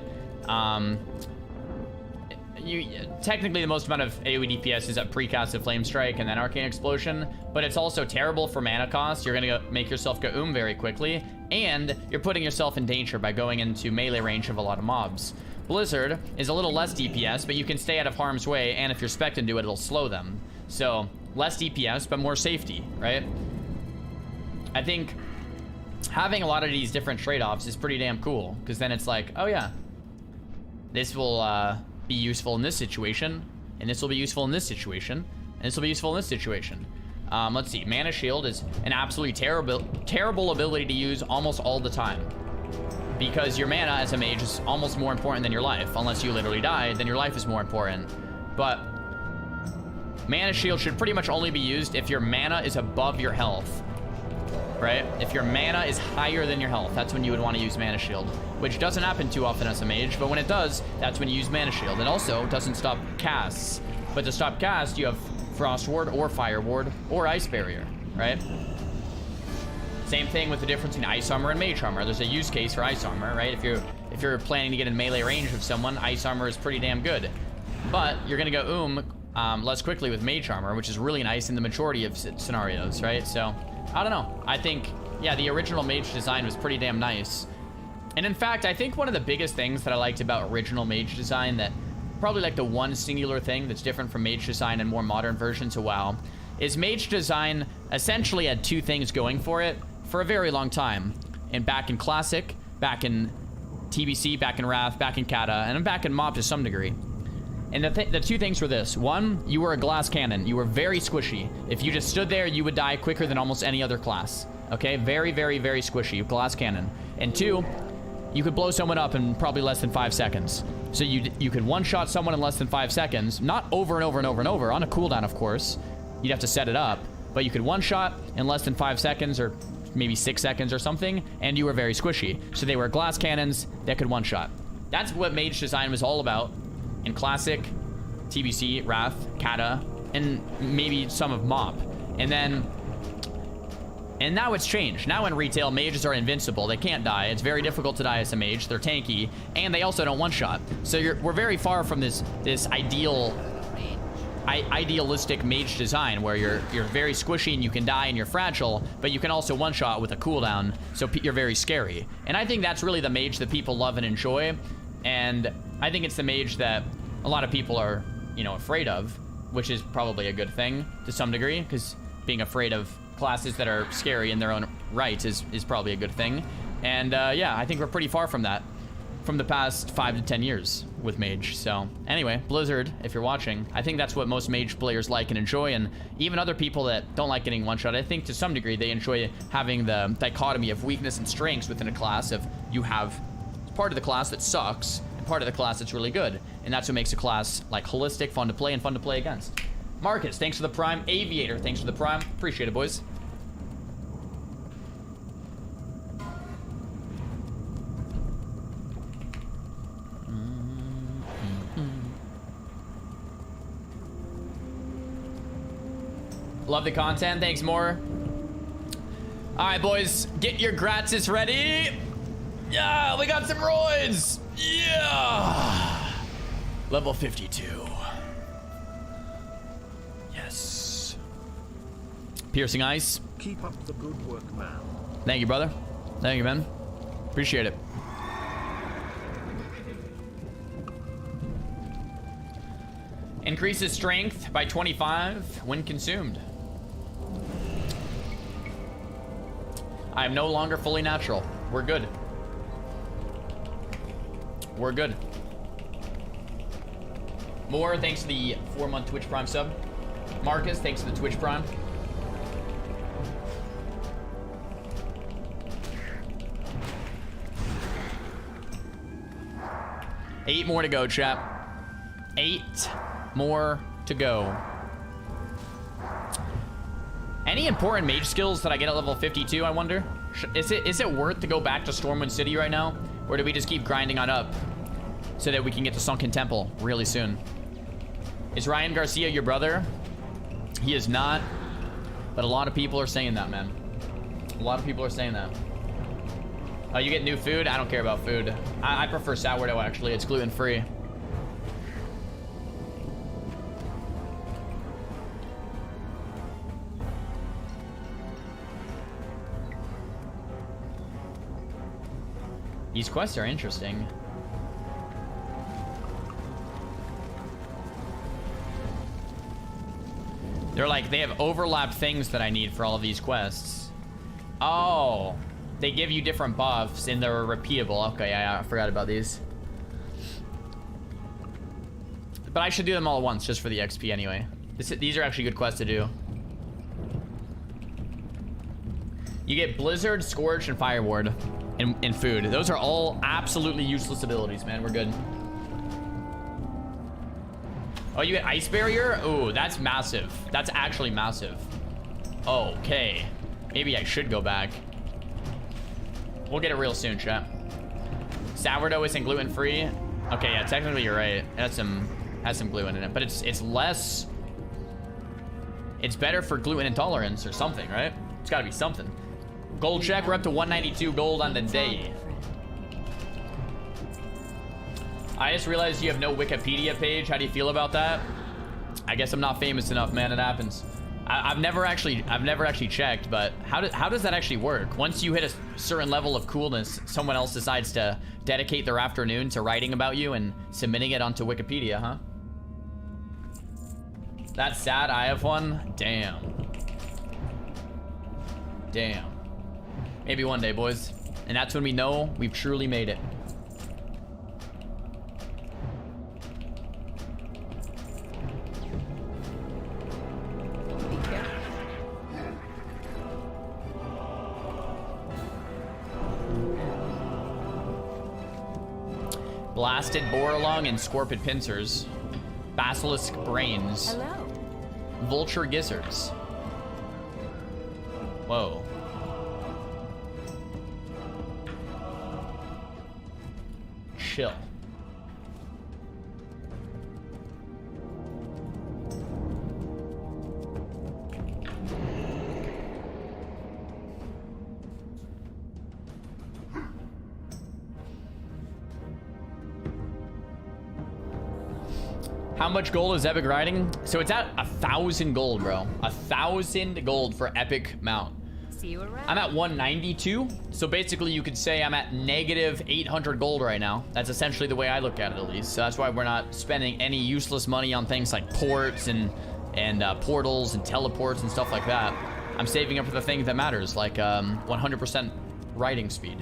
Technically the most amount of AoE DPS is at Precast of Flame Strike and then Arcane Explosion, but it's also terrible for mana cost. You're gonna make yourself go very quickly, and you're putting yourself in danger by going into melee range of a lot of mobs. Blizzard is a little less DPS, but you can stay out of harm's way, and if you're spec'd into it, it'll slow them. So less DPS, but more safety, right? I think having a lot of these different trade-offs is pretty damn cool, because then it's like, oh yeah, this will be useful in this situation, and this will be useful in this situation, and this will be useful in this situation. Let's see, Mana Shield is an absolutely terrible ability to use almost all the time, because your mana as a mage is almost more important than your life. Unless you literally die, then your life is more important. But Mana Shield should pretty much only be used if your mana is above your health. Right? If your mana is higher than your health, that's when you would want to use Mana Shield, which doesn't happen too often as a mage, but when it does, that's when you use Mana Shield. It also doesn't stop casts, but to stop cast, you have Frost Ward or Fire Ward or Ice Barrier, right? Same thing with the difference between Ice Armor and Mage Armor. There's a use case for Ice Armor, right? If you're planning to get in melee range of someone, Ice Armor is pretty damn good, but you're gonna go less quickly with Mage Armor, which is really nice in the majority of scenarios, right? So I don't know. I think, yeah, the original mage design was pretty damn nice. And in fact, I think one of the biggest things that I liked about original mage design, that probably like the one singular thing that's different from mage design and more modern versions of WoW, is mage design essentially had two things going for it for a very long time. And back in Classic, back in TBC, back in Wrath, back in Kata, and back in Mob to some degree. And the two things were this. One, you were a glass cannon. You were very squishy. If you just stood there, you would die quicker than almost any other class. Okay? Very, very, very squishy. Glass cannon. And two, you could blow someone up in probably less than 5 seconds. So you could one-shot someone in less than 5 seconds. Not over and over and over and over. On a cooldown, of course. You'd have to set it up. But you could one-shot in less than 5 seconds, or maybe 6 seconds or something, and you were very squishy. So they were glass cannons that could one-shot. That's what mage design was all about. In Classic, TBC, Wrath, Kata, and maybe some of Mob. And now it's changed. Now in retail, mages are invincible. They can't die. It's very difficult to die as a mage. They're tanky, and they also don't one-shot. So we're very far from this idealistic mage design where you're very squishy and you can die and you're fragile, but you can also one-shot with a cooldown, so you're very scary. And I think that's really the mage that people love and enjoy. And I think it's the mage that a lot of people are, afraid of, which is probably a good thing to some degree, because being afraid of classes that are scary in their own right is probably a good thing. And yeah, I think we're pretty far from that from the past 5 to 10 years with mage. So anyway, Blizzard, if you're watching, I think that's what most mage players like and enjoy, and even other people that don't like getting one-shot, I think to some degree they enjoy having the dichotomy of weakness and strengths within a class. Of you have part of the class that sucks and part of the class that's really good, and that's what makes a class like holistic, fun to play, and fun to play against. Marcus, thanks for the prime. Aviator, thanks for the prime. Appreciate it, boys. Love the content. Thanks, more. All right, boys, get your gratis ready. Yeah, we got some roids. Yeah. Level 52. Yes. Piercing ice. Keep up the good work, man. Thank you, brother. Thank you, man. Appreciate it. Increases strength by 25 when consumed. I am no longer fully natural. We're good. We're good. More, thanks to the 4-month Twitch Prime sub. Marcus, thanks to the Twitch Prime. Eight more to go, chat. 8 more to go. Any important mage skills that I get at level 52, I wonder? Is it worth to go back to Stormwind City right now? Or do we just keep grinding on up so that we can get to Sunken Temple really soon? Is Ryan Garcia your brother? He is not, but a lot of people are saying that, man. A lot of people are saying that. Oh, you get new food? I don't care about food. I prefer sourdough, actually. It's gluten-free. These quests are interesting. They're like, they have overlapped things that I need for all of these quests. Oh, they give you different buffs and they're repeatable. Okay, yeah, I forgot about these. But I should do them all at once just for the XP anyway. These are actually good quests to do. You get Blizzard, Scorch, and Fire Ward in food. Those are all absolutely useless abilities, man. We're good. Oh, you get Ice Barrier? Ooh, that's massive. That's actually massive. Okay. Maybe I should go back. We'll get it real soon, chat. Sourdough isn't gluten-free. Okay, yeah, technically you're right. It has some gluten in it, but it's less. It's better for gluten intolerance or something, right? It's got to be something. Gold check. We're up to 192 gold on the day. I just realized you have no Wikipedia page. How do you feel about that? I guess I'm not famous enough, man. It happens. I've never actually checked, but how does that actually work? Once you hit a certain level of coolness, someone else decides to dedicate their afternoon to writing about you and submitting it onto Wikipedia, huh? That's sad. I have one. Damn. Damn. Maybe one day, boys. And that's when we know we've truly made it. Blasted Boralong and Scorpid Pincers. Basilisk Brains. Hello. Vulture Gizzards. Whoa. Chill. How much gold is epic riding? So it's at 1,000 gold, bro. 1,000 gold for epic mount. See you around. I'm at 192. So basically you could say I'm at negative 800 gold right now. That's essentially the way I look at it, at least. So that's why we're not spending any useless money on things like ports and portals and teleports and stuff like that. I'm saving up for the things that matters, like 100% riding speed.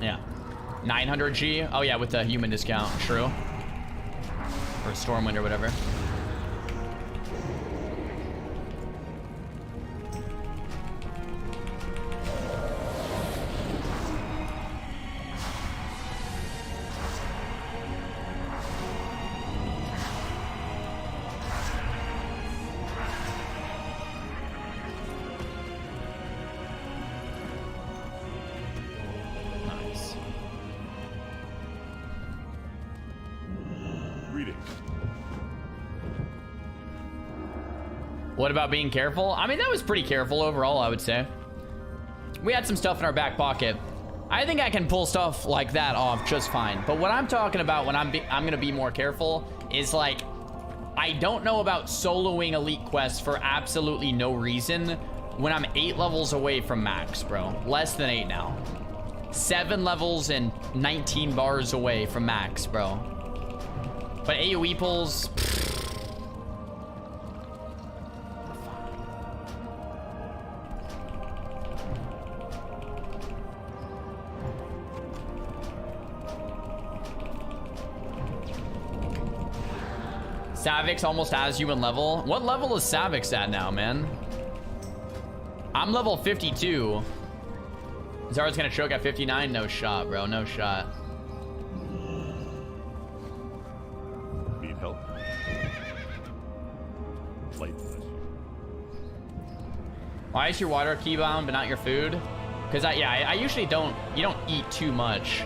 Yeah. 900G? Oh yeah, with the human discount, true. Or Stormwind or whatever. What about being careful? I mean, that was pretty careful overall, I would say. We had some stuff in our back pocket. I think I can pull stuff like that off just fine. But what I'm talking about when I'm gonna be more careful is like, I don't know about soloing elite quests for absolutely no reason when I'm 8 levels away from max, bro. Less than 8 now. 7 levels and 19 bars away from max, bro. But AoE pulls... Savix almost has you in level. What level is Savix at now, man? I'm level 52. Zara's gonna choke at 59? No shot, bro. No shot. Need help? Light this. Why is your water keybound but not your food? Because I usually don't. You don't eat too much.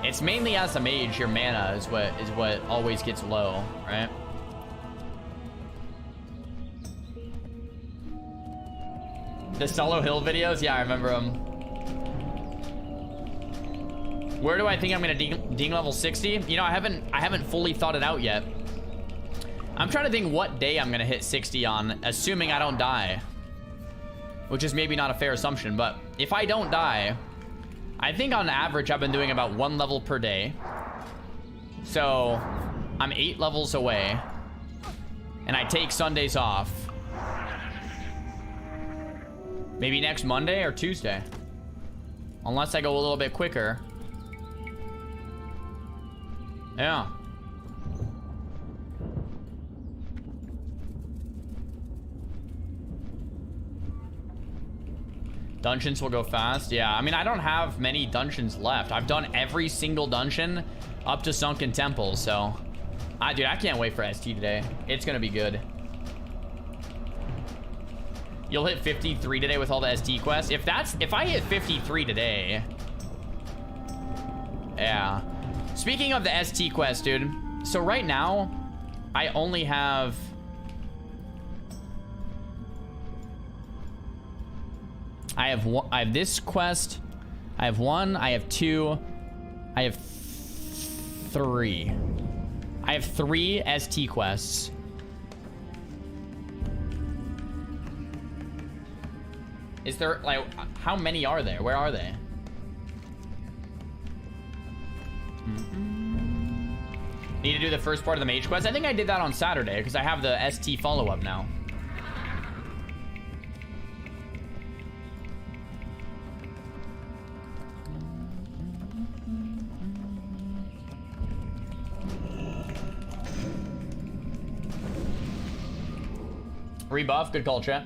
It's mainly as a mage, your mana is what always gets low, right? The Solo Hill videos? Yeah, I remember them. Where do I think I'm gonna ding level 60? You know, I haven't fully thought it out yet. I'm trying to think what day I'm gonna hit 60 on, assuming I don't die. Which is maybe not a fair assumption, but if I don't die, I think on average I've been doing about 1 level per day. So I'm 8 levels away. And I take Sundays off. Maybe next Monday or Tuesday. Unless I go a little bit quicker. Yeah. Dungeons will go fast. Yeah, I mean, I don't have many dungeons left. I've done every single dungeon up to Sunken Temple, so... dude, I can't wait for ST today. It's gonna be good. You'll hit 53 today with all the ST quests. If I hit 53 today... Yeah. Speaking of the ST quest, dude. So right now, I only have... I have this quest. I have 1. I have 2. I have 3. I have 3 ST quests. Is there, like, how many are there? Where are they? Need to do the first part of the mage quest? I think I did that on Saturday because I have the ST follow-up now. Rebuff, good call, chat.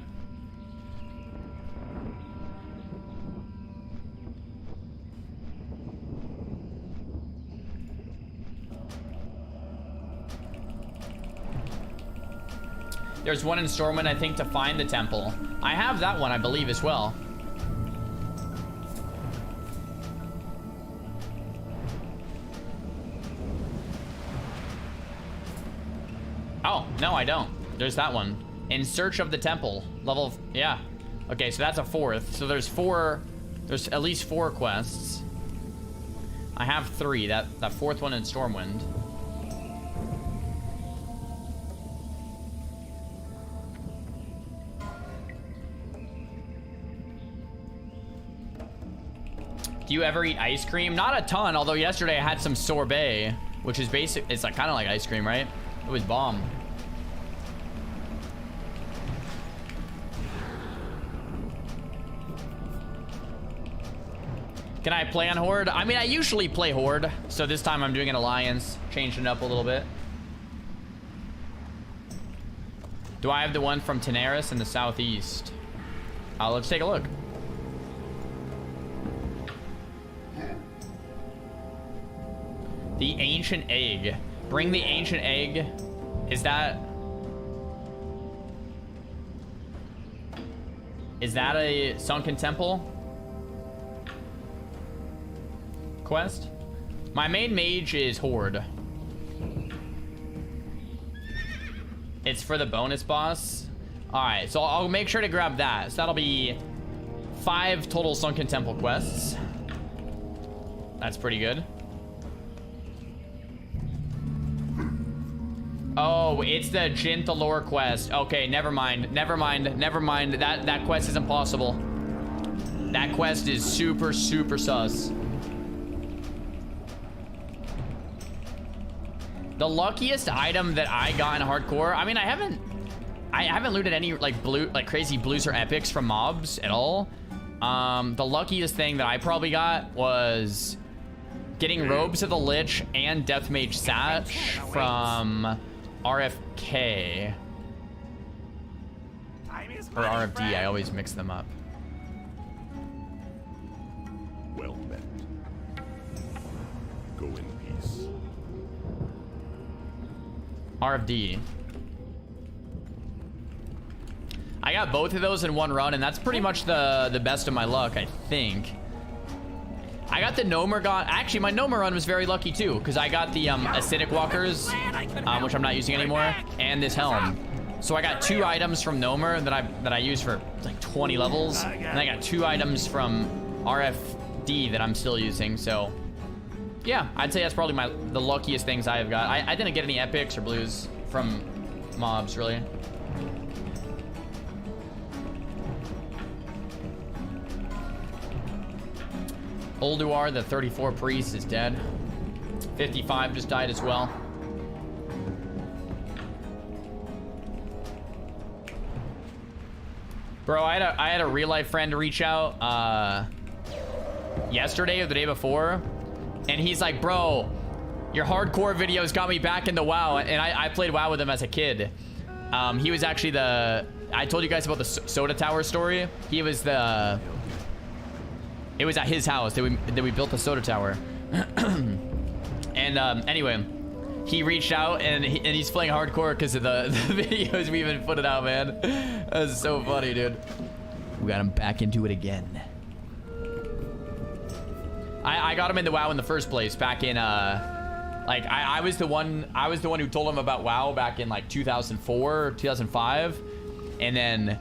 There's one in Stormwind, I think, to find the temple. I have that one, I believe, as well. Oh, no, I don't. There's that one. In search of the temple. Level, yeah. Okay, so that's a 4th. So there's at least 4 quests. I have 3. That 4th one in Stormwind. Do you ever eat ice cream? Not a ton, although yesterday I had some sorbet, which is basic. It's like kind of like ice cream, right? It was bomb. Can I play on Horde? I mean, I usually play Horde, so this time I'm doing an Alliance, changing it up a little bit. Do I have the one from Tenaris in the southeast? Let's take a look. The ancient egg. Bring the ancient egg. Is that a Sunken Temple quest? My main mage is Horde. It's for the bonus boss. Alright, so I'll make sure to grab that. So that'll be 5 total Sunken Temple quests. That's pretty good. Oh, it's the Jintalore quest. Okay, never mind. That quest is impossible. That quest is super, super sus. The luckiest item that I got in hardcore, I mean, I haven't looted any like crazy blues or epics from mobs at all. The luckiest thing that I probably got was getting Robes of the Lich and Deathmage Satch from RFK. Or RFD, I always mix them up. Well met. Go in peace. RFD. I got both of those in one run, and that's pretty much the best of my luck, I think. I got the Gnomer actually, my Gnomer run was very lucky too, because I got the Acidic Walkers, which I'm not using anymore, and this helm. So I got 2 items from Gnomer that I used for like 20 levels, and I got 2 items from RFD that I'm still using. So yeah, I'd say that's probably the luckiest things I have got. I didn't get any epics or blues from mobs really. Olduar, the 34 priest, is dead. 55 just died as well. Bro, I had a real life friend reach out yesterday or the day before, and he's like, bro, your hardcore videos got me back into WoW, and I played WoW with him as a kid. He was actually I told you guys about the soda tower story. He was it was at his house that we built the soda tower. And anyway, he reached out and he's playing hardcore because of the videos we've been putting out, man. That's so funny, dude. We got him back into it again. I got him into WoW in the first place back in like I was the one who told him about WoW back in like 2004, 2005, and then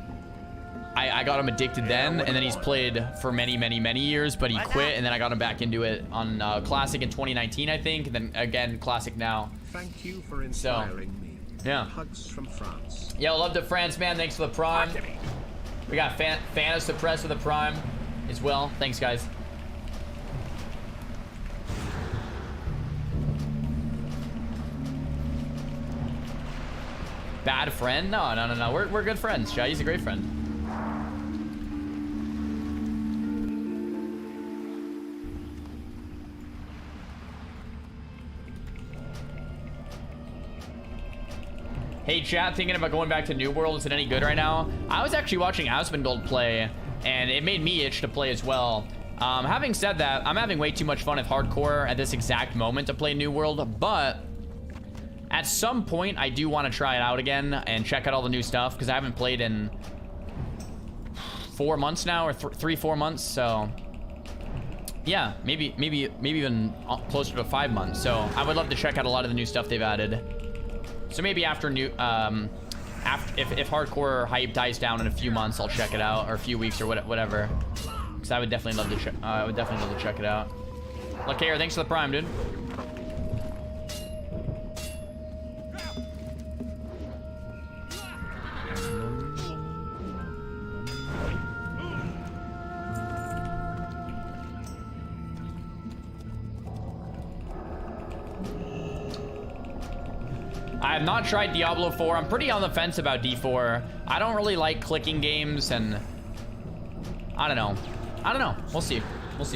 I got him addicted then, and then he's played for many years, but he quit, and then I got him back into it on Classic in 2019, I think, and then again Classic now. Thank you for inspiring me. Yeah. Hugs from France. Yo, love to France, man. Thanks for the Prime. We got Thanos Suppressed with the Prime as well. Thanks, guys. Bad friend? No. We're good friends, Chad. He's a great friend. Hey chat, thinking about going back to New World. Is it any good right now? I was actually watching Asmongold play, and it made me itch to play as well. Having said that, I'm having way too much fun with hardcore at this exact moment to play New World, but at some point I do want to try it out again and check out all the new stuff, because I haven't played in 4 months now, or 3-4 months. So yeah, maybe even closer to 5 months. So I would love to check out a lot of the new stuff they've added. So maybe after if hardcore hype dies down in a few months, I'll check it out, or a few weeks, or whatever. Because I would definitely love to. I would definitely love to check it out. Lacaire, thanks for the Prime, dude. I have not tried Diablo 4. I'm pretty on the fence about D4. I don't really like clicking games, and I don't know. We'll see.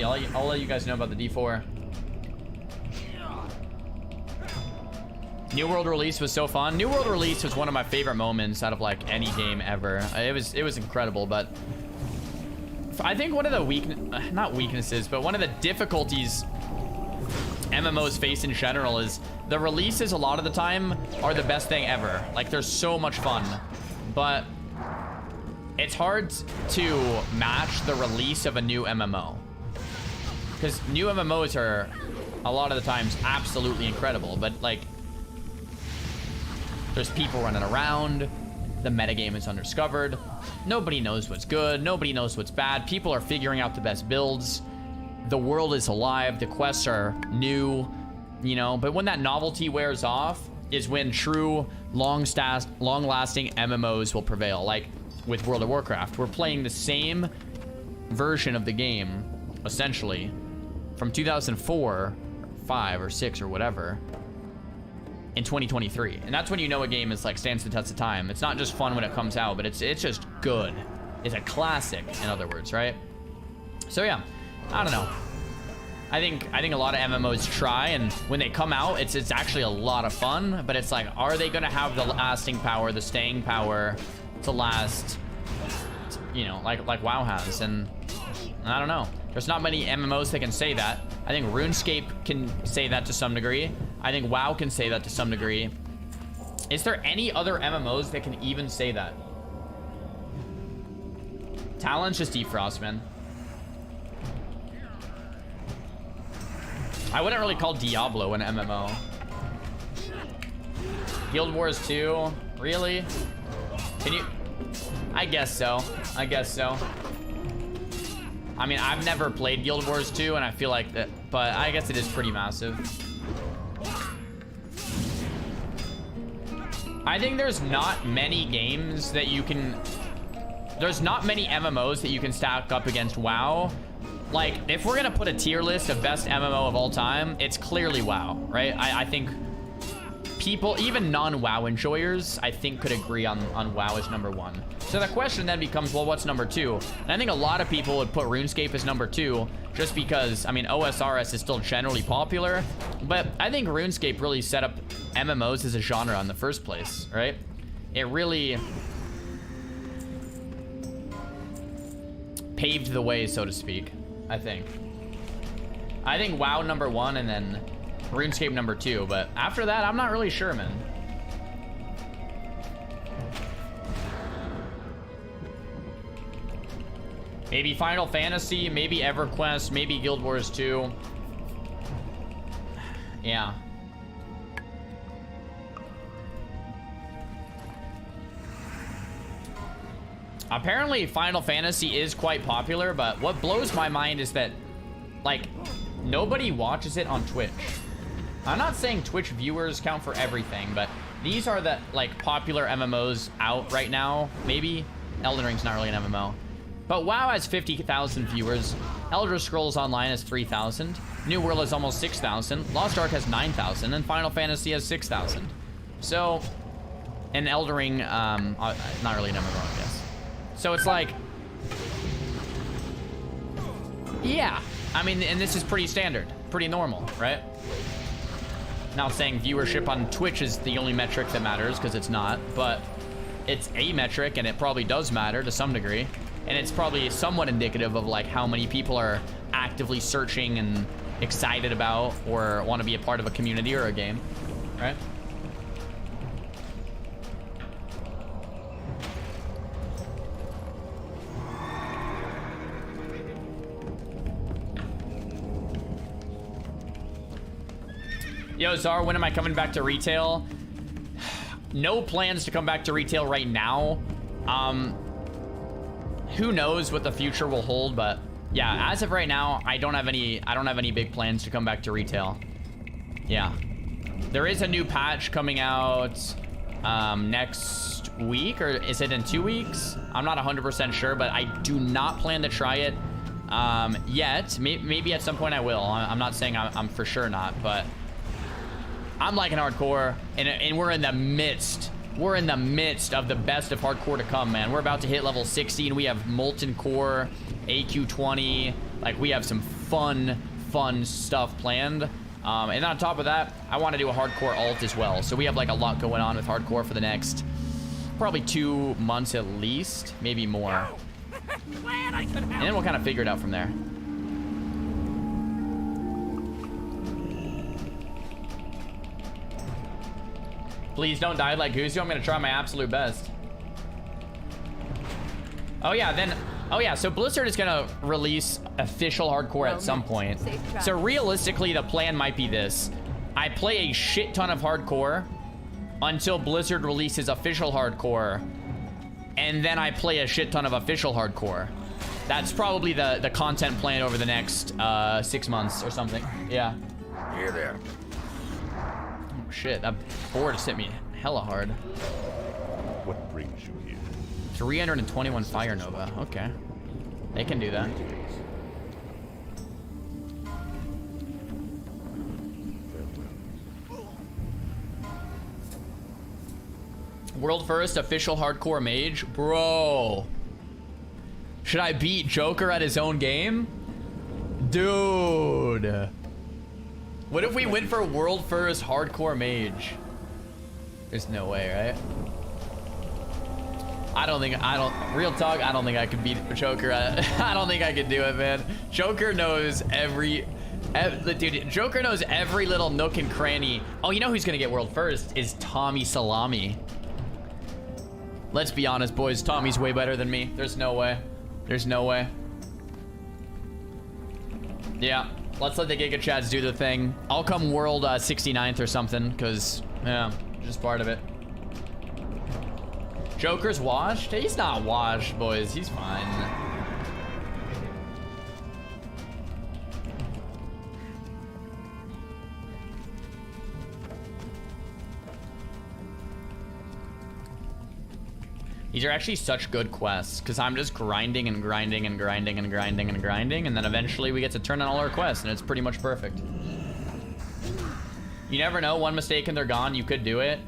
I'll let you guys know about the D4. New World release was so fun. New World release was one of my favorite moments out of like any game ever. It was incredible, but I think one of the not weaknesses, but one of the difficulties MMOs face in general is the releases a lot of the time are the best thing ever. Like, they're so much fun, but it's hard to match the release of a new MMO, because new MMOs are a lot of the times absolutely incredible, but like there's people running around, the metagame is undiscovered, nobody knows what's good, nobody knows what's bad, people are figuring out the best builds, the world is alive, the quests are new, you know. But when that novelty wears off is when true long-lasting MMOs will prevail. Like with World of Warcraft, we're playing the same version of the game essentially from 2004 or 5 or 6 or whatever, in 2023. And that's when you know a game is like stands the test of time. It's not just fun when it comes out, but it's just good. It's a classic, in other words, right? So yeah, I don't know. I think a lot of MMOs try, and when they come out, it's actually a lot of fun, but it's like, are they gonna have the lasting power, the staying power to last, you know, like WoW has? And I don't know. There's not many MMOs that can say that. I think RuneScape can say that to some degree. I think WoW can say that to some degree. Is there any other MMOs that can even say that? Talon's just Deep Frost, man. I wouldn't really call Diablo an MMO. Guild Wars 2? Really? Can you? I guess so. I guess so. I mean, I've never played Guild Wars 2, and I feel like that, but I guess it is pretty massive. I think there's not many games that you can... There's not many MMOs that you can stack up against WoW. Like, if we're gonna put a tier list of best MMO of all time, it's clearly WoW, right? I think people, even non-WoW enjoyers, I think could agree on WoW as number 1. So the question then becomes, well, what's number 2? And I think a lot of people would put RuneScape as number 2, just because, I mean, OSRS is still generally popular, but I think RuneScape really set up MMOs as a genre in the first place, right? It really paved the way, so to speak, I think. I think WoW number 1 and then RuneScape number 2, but after that, I'm not really sure, man. Maybe Final Fantasy, maybe EverQuest, maybe Guild Wars 2. Yeah. Apparently, Final Fantasy is quite popular, but what blows my mind is that, like, nobody watches it on Twitch. I'm not saying Twitch viewers count for everything, but these are the, like, popular MMOs out right now. Maybe Elden Ring's not really an MMO. But WoW has 50,000 viewers. Elder Scrolls Online has 3,000. New World has almost 6,000. Lost Ark has 9,000. And Final Fantasy has 6,000. So, and Elden Ring, not really an MMO, I guess. So it's like, yeah. I mean, and this is pretty standard, pretty normal, right? Not saying viewership on Twitch is the only metric that matters, because it's not, but it's a metric, and it probably does matter to some degree. And it's probably somewhat indicative of like how many people are actively searching and excited about or want to be a part of a community or a game, right? Yo, Czar, when am I coming back to retail? No plans to come back to retail right now. Who knows what the future will hold, but yeah, as of right now, I don't have any big plans to come back to retail. Yeah. There is a new patch coming out next week, or is it in 2 weeks? I'm not 100% sure, but I do not plan to try it yet. Maybe at some point I will. I'm not saying I'm for sure not, but I'm liking hardcore, and we're in the midst. We're in the midst of the best of hardcore to come, man. We're about to hit level 60, and we have Molten Core, AQ20. Like, we have some fun stuff planned. And on top of that, I want to do a hardcore alt as well. So we have, like, a lot going on with hardcore for the next probably 2 months at least, maybe more. And then we'll kind of figure it out from there. Please don't die like Goosey. I'm gonna try my absolute best. Oh yeah, so Blizzard is gonna release official hardcore at some point. So realistically, the plan might be this. I play a shit ton of hardcore until Blizzard releases official hardcore, and then I play a shit ton of official hardcore. That's probably the content plan over the next 6 months or something. Yeah. Here there. Oh shit, that board just hit me hella hard. What brings you here? 321 Fire Nova. Okay. They can do that. World first official hardcore mage? Bro. Should I beat Joker at his own game? Dude. What if we went for world first hardcore mage? There's no way, right? Real talk, I don't think I could beat Joker. I don't think I could do it, man. Joker knows dude, Joker knows every little nook and cranny. Oh, you know who's gonna get world first is Tommy Salami. Let's be honest, boys. Tommy's way better than me. There's no way. There's no way. Yeah, let's let the Giga Chads do the thing. I'll come world 69th or something, because, yeah, just part of it. Joker's washed? He's not washed, boys. He's fine. These are actually such good quests, because I'm just grinding and grinding and grinding and grinding and grinding, and then eventually we get to turn on all our quests, and it's pretty much perfect. You never know, one mistake and they're gone. You could do it.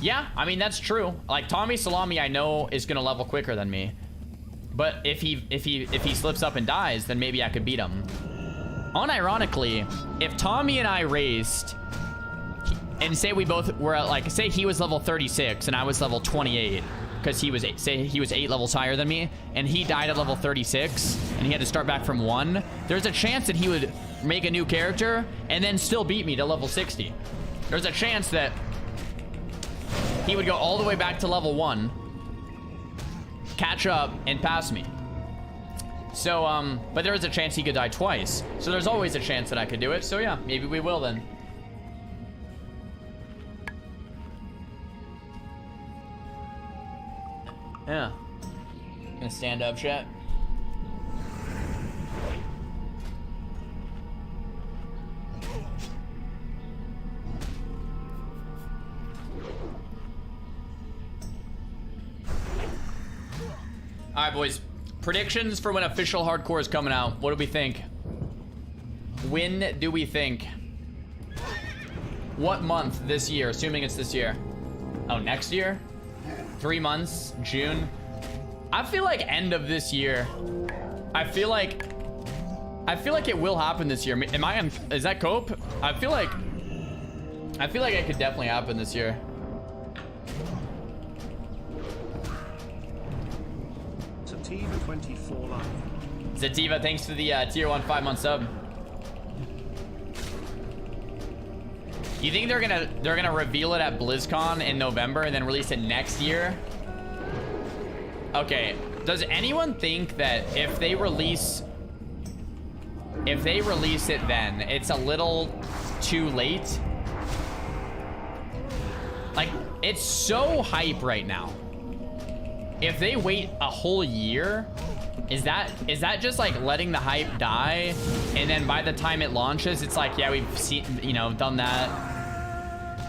Yeah, I mean, that's true. Like, Tommy Salami, I know, is gonna level quicker than me. But if he slips up and dies, then maybe I could beat him. Unironically, if Tommy and I raced, and say we both were at, like, say he was level 36 and I was level 28, because he was, say he was 8 levels higher than me, and he died at level 36, and he had to start back from 1, there's a chance that he would make a new character and then still beat me to level 60. There's a chance that he would go all the way back to level 1, catch up, and pass me. So, but there is a chance he could die twice. So there's always a chance that I could do it. So yeah, maybe we will then. Yeah. Gonna stand up, chat. All right, boys. Predictions for when official hardcore is coming out. What do we think? When do we think? What month this year? Assuming it's this year. Oh, next year? 3 months, June. I feel like end of this year. I feel like it will happen this year. Am I on? Is that cope? I feel like it could definitely happen this year. Sativa 24 live. Sativa, thanks for the tier 1 5-month sub. You think they're gonna reveal it at BlizzCon in November and then release it next year? Okay. Does anyone think that if they release it then, it's a little too late? Like, it's so hype right now. If they wait a whole year, is that just like letting the hype die, and then by the time it launches, it's like, yeah, we've seen, you know, done that.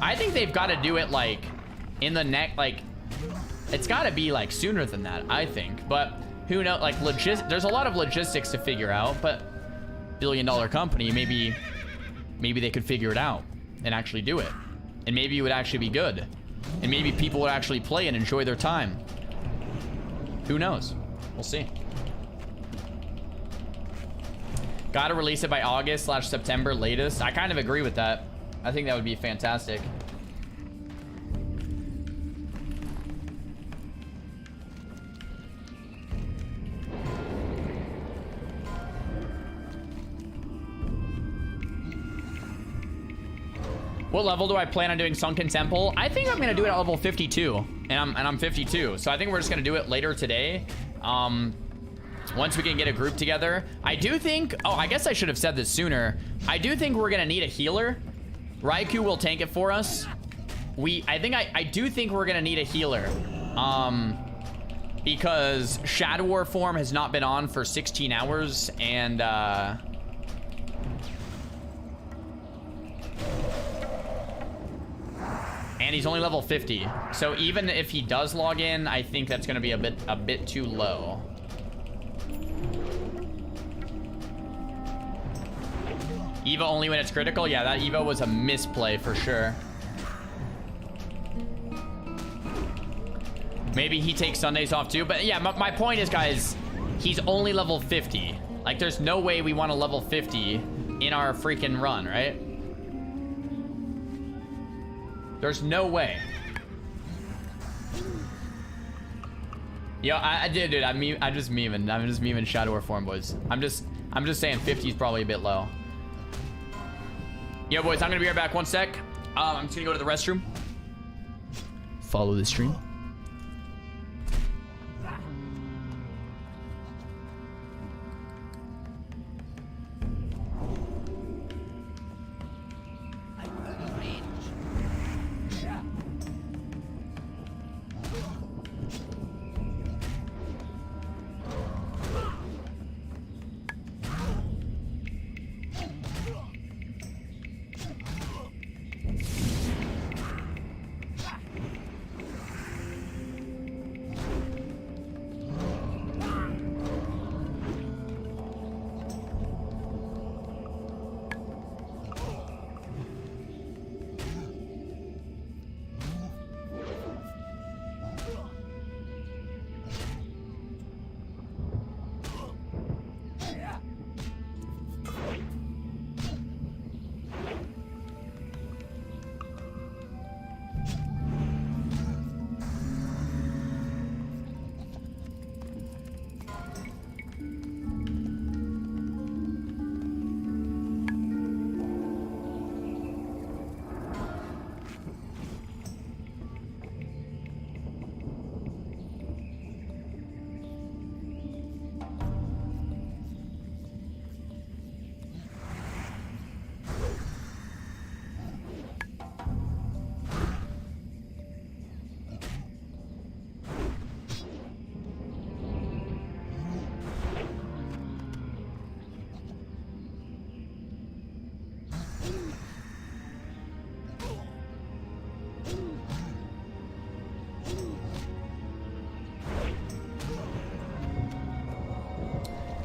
I think they've got to do it like in the next, like, it's got to be like sooner than that, I think. But who knows? Like, there's a lot of logistics to figure out. But billion-dollar company, maybe they could figure it out and actually do it, and maybe it would actually be good, and maybe people would actually play and enjoy their time. Who knows? We'll see. Gotta release it by August/September latest. I kind of agree with that. I think that would be fantastic. What level do I plan on doing Sunken Temple? I think I'm gonna do it at level 52, and I'm 52. So I think we're just gonna do it later today. Once we can get a group together. I do think, oh, I guess I should have said this sooner. I do think we're gonna need a healer. Raikou will tank it for us. I do think we're gonna need a healer. Because Shadow War form has not been on for 16 hours, and he's only level 50. So even if he does log in, I think that's gonna be a bit too low. Evo only when it's critical? Yeah, that Evo was a misplay for sure. Maybe he takes Sundays off too. But yeah, my point is, guys, he's only level 50. Like, there's no way we want to level 50 in our freaking run, right? There's no way. Yo, dude, I'm just memeing. I'm just memeing Shadow War form, boys. I'm just saying 50 is probably a bit low. Yo, boys, I'm gonna be right back. 1 sec. I'm just gonna go to the restroom. Follow the stream.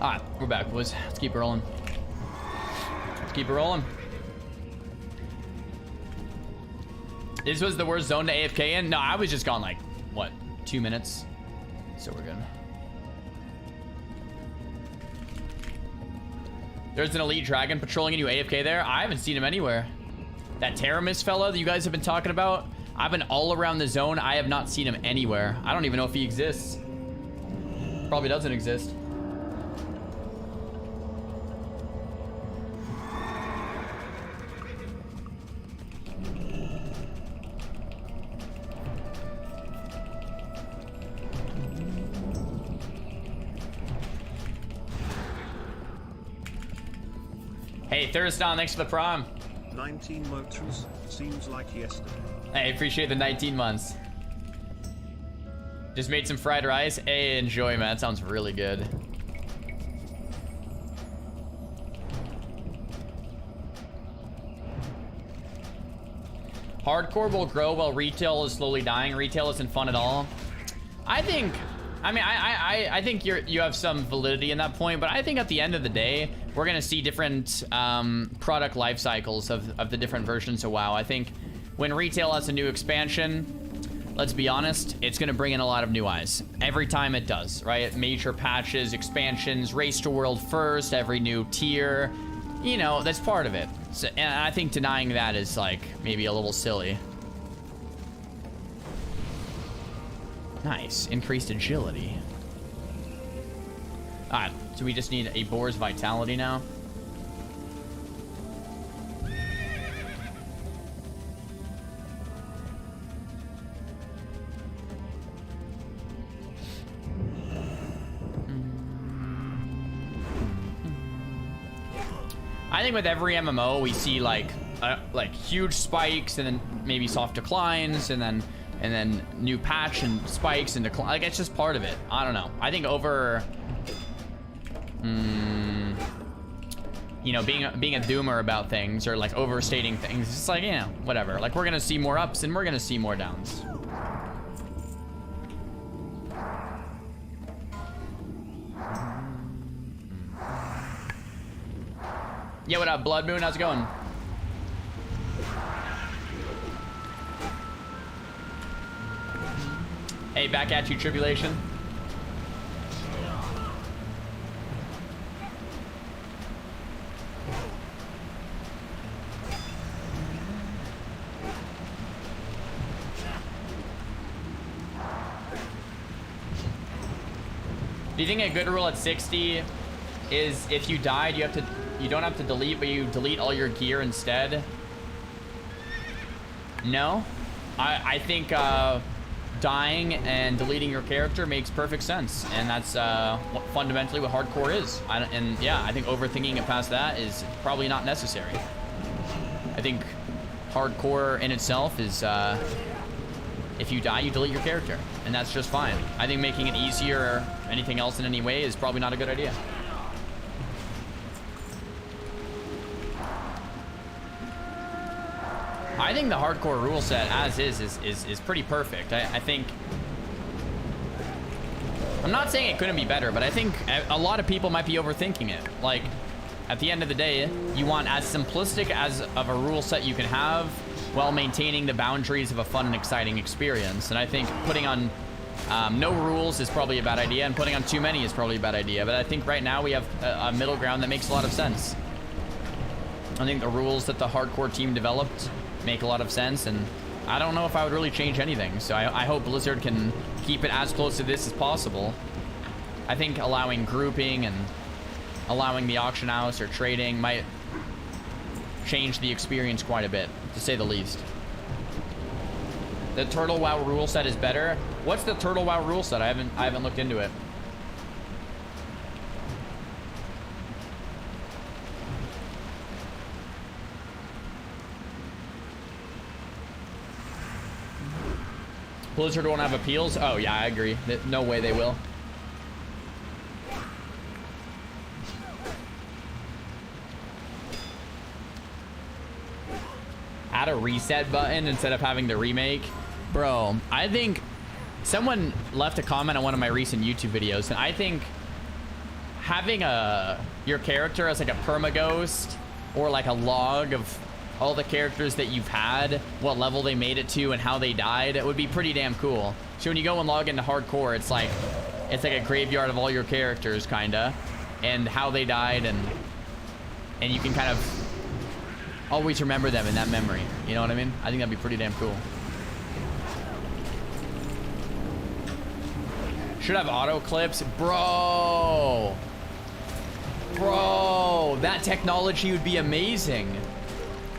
Alright, we're back, boys. Let's keep it rolling. Let's keep it rolling. This was the worst zone to AFK in? No, I was just gone like, what, 2 minutes? So we're good. There's an elite dragon patrolling you AFK there. I haven't seen him anywhere. That Terramis fella that you guys have been talking about, I've been all around the zone. I have not seen him anywhere. I don't even know if he exists. Probably doesn't exist. Hey, Thurston, thanks for the prom. 19 months seems like yesterday. Hey, appreciate the 19 months. Just made some fried rice. Hey, enjoy, man. That sounds really good. Hardcore will grow while retail is slowly dying. Retail isn't fun at all. I think you have some validity in that point, but I think at the end of the day, we're gonna see different product life cycles of the different versions of WoW. I think when retail has a new expansion, let's be honest, it's gonna bring in a lot of new eyes. Every time it does, right? Major patches, expansions, race to world first, every new tier, you know, that's part of it. So, and I think denying that is like maybe a little silly. Nice, increased agility. Alright, so we just need a boar's vitality now. I think with every MMO we see like huge spikes and then maybe soft declines and then new patch and spikes and decline. Like, it's just part of it. I don't know. I think over, you know, being a doomer about things or like overstating things, it's just like, yeah, whatever. Like, we're gonna see more ups and we're gonna see more downs. Yeah, what up, Blood Moon? How's it going? Hey, back at you, Tribulation. Do you think a good rule at 60 is if you died, you don't have to delete, but you delete all your gear instead? No, I think dying and deleting your character makes perfect sense, and that's fundamentally what hardcore is. And yeah, I think overthinking it past that is probably not necessary. I think hardcore in itself is if you die, you delete your character, and that's just fine. I think making it easier or anything else in any way is probably not a good idea. I think the hardcore rule set as is pretty perfect. I think, I'm not saying it couldn't be better, but I think a lot of people might be overthinking it. Like, at the end of the day, you want as simplistic as of a rule set you can have while maintaining the boundaries of a fun and exciting experience. And I think putting on no rules is probably a bad idea, and putting on too many is probably a bad idea. But I think right now we have a middle ground that makes a lot of sense. I think the rules that the hardcore team developed make a lot of sense, and I don't know if I would really change anything. So I hope Blizzard can keep it as close to this as possible. I think allowing grouping and allowing the auction house or trading might change the experience quite a bit, to say the least. The Turtle WoW rule set is better. What's the Turtle WoW rule set? I haven't looked into it. Blizzard won't have appeals? Oh yeah, I agree. No way they will. Add a reset button instead of having to remake. Bro, I think someone left a comment on one of my recent YouTube videos, and I think having your character as like a perma-ghost or like a log of all the characters that you've had, what level they made it to, and how they died, it would be pretty damn cool. So when you go and log into hardcore, it's like a graveyard of all your characters, kinda, and how they died, and you can kind of always remember them in that memory. You know what I mean? I think that'd be pretty damn cool. Should have auto clips, bro. Bro, that technology would be amazing.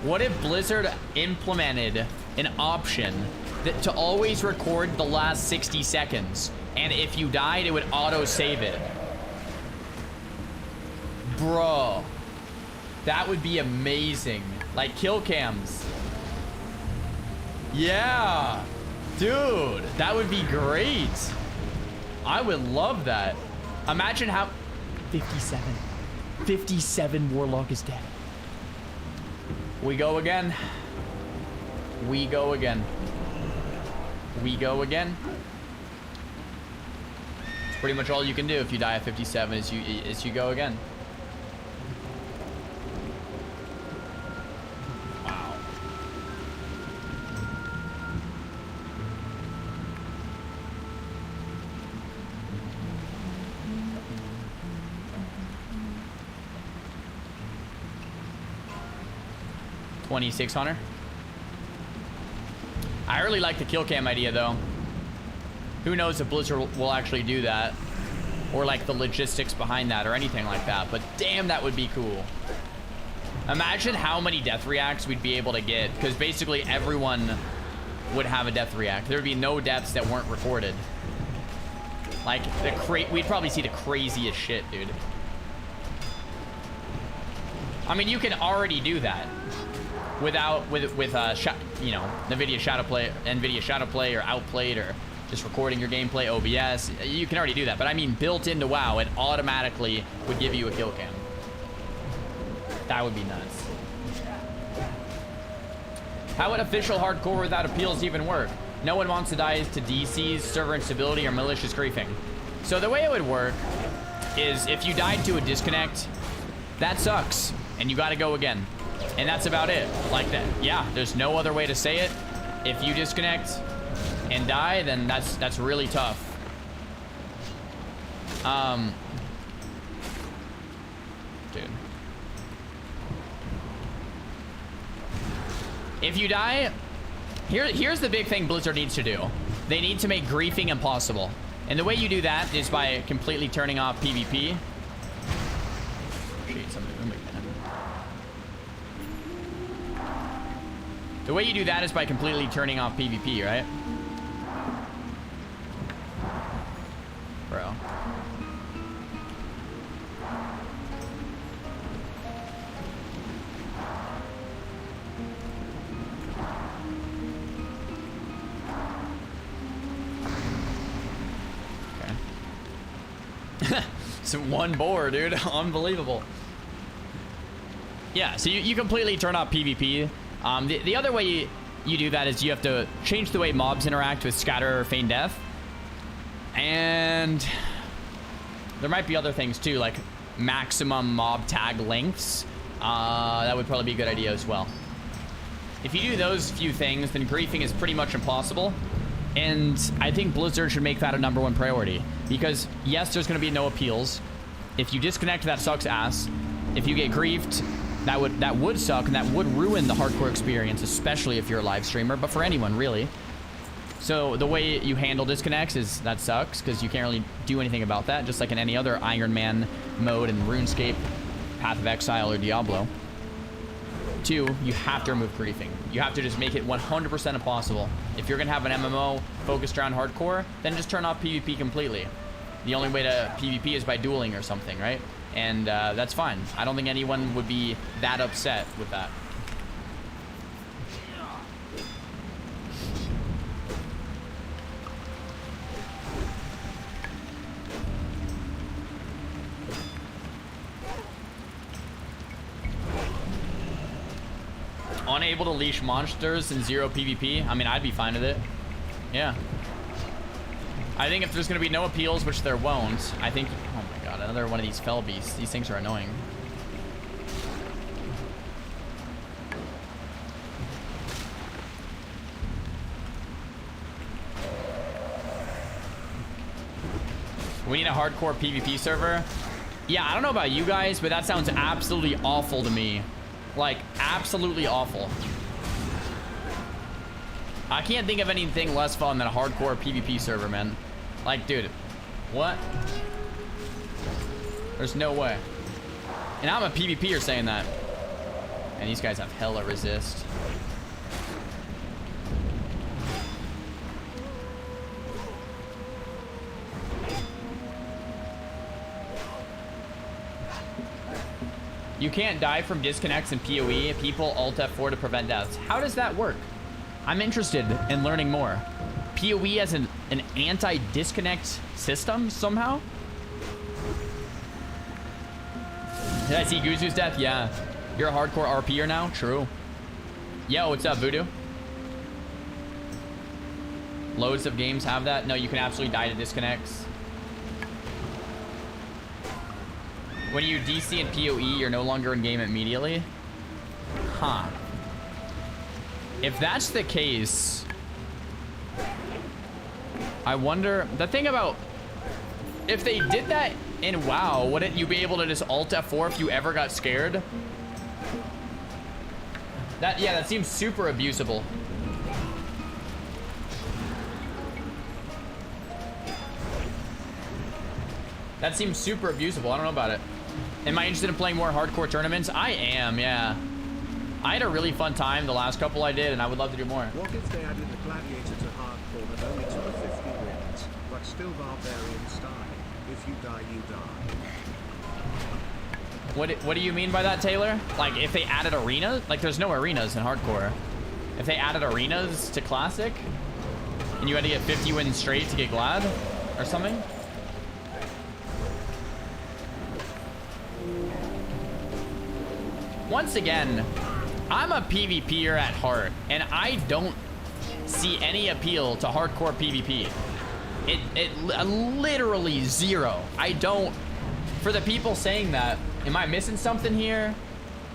What if Blizzard implemented an option that to always record the last 60 seconds, and if you died, it would auto save it? Bro, that would be amazing. Like kill cams. Yeah, dude, that would be great. I would love that. Imagine how 57 Warlock is dead. We go again. We go again. We go again. It's pretty much all you can do if you die at 57 is you go again. Wow. $2,600. I really like the kill cam idea though. Who knows if Blizzard will actually do that, or like the logistics behind that or anything like that, but damn, that would be cool. Imagine how many death reacts we'd be able to get, because basically everyone would have a death react. There'd be no deaths that weren't recorded. Like we'd probably see the craziest shit, dude. I mean, you can already do that with you know, NVIDIA Shadow Play or Outplayed, or just recording your gameplay OBS. You can already do that, but I mean built into WoW, it automatically would give you a kill cam. That would be nuts. How would official hardcore without appeals even work? No one wants to die to DCs, server instability, or malicious griefing. So the way it would work is if you died to a disconnect, that sucks, and you gotta go again. And that's about it. Like that. Yeah, there's no other way to say it. If you disconnect, and die, then that's really tough. Dude. If you die, here's the big thing Blizzard needs to do. They need to make griefing impossible. And the way you do that is by completely turning off PvP. Shit, something moving, man. The way you do that is by completely turning off PvP, right? Bro. So one boar, dude. Unbelievable. Yeah, so you completely turn off PvP. The other way you do that is you have to change the way mobs interact with scatter or feign death. And there might be other things too, like maximum mob tag lengths. That would probably be a good idea as well. If you do those few things, then griefing is pretty much impossible. And I think Blizzard should make that a #1 priority. Because, yes, there's going to be no appeals. If you disconnect, that sucks ass. If you get griefed, that would suck, and that would ruin the hardcore experience, especially if you're a live streamer, but for anyone, really. So the way you handle disconnects is that sucks, because you can't really do anything about that, just like in any other Iron Man mode in RuneScape, Path of Exile, or Diablo. 2, you have to remove griefing. You have to just make it 100% impossible. If you're gonna have an MMO focused around hardcore, then just turn off PvP completely. The only way to PvP is by dueling or something, right? And that's fine. I don't think anyone would be that upset with that. Unable to leash monsters in 0 PvP. I mean, I'd be fine with it. Yeah. I think if there's going to be no appeals, which there won't, I think... Oh my god, another one of these fell beasts. These things are annoying. We need a hardcore PvP server. Yeah, I don't know about you guys, but that sounds absolutely awful to me. Like, absolutely awful. I can't think of anything less fun than a hardcore PvP server, man. Like, dude, what? There's no way. And I'm a PvPer saying that. And these guys have hella resist. You can't die from disconnects in PoE. People Alt F4 to prevent deaths. How does that work? I'm interested in learning more. PoE as an anti-disconnect system somehow? Did I see Guzu's death? Yeah. You're a hardcore RPer now? True. Yo, what's up, Voodoo? Loads of games have that. No, you can absolutely die to disconnects. When you DC and PoE, you're no longer in game immediately? Huh. If that's the case, I wonder... The thing about... If they did that in WoW, wouldn't you be able to just Alt F4 if you ever got scared? Yeah, that seems super abusable. That seems super abusable. I don't know about it. Am I interested in playing more hardcore tournaments? I am, yeah. I had a really fun time the last couple I did, and I would love to do more. What if they added a gladiator to hardcore that only took 50 wins, but still barbarian style? If you die, you die. What do you mean by that, Taylor? Like, if they added arenas? Like, there's no arenas in hardcore. If they added arenas to classic, and you had to get 50 wins straight to get glad, or something? Once again, I'm a PvPer at heart, and I don't see any appeal to hardcore PvP. Literally zero. I don't... For the people saying that, am I missing something here?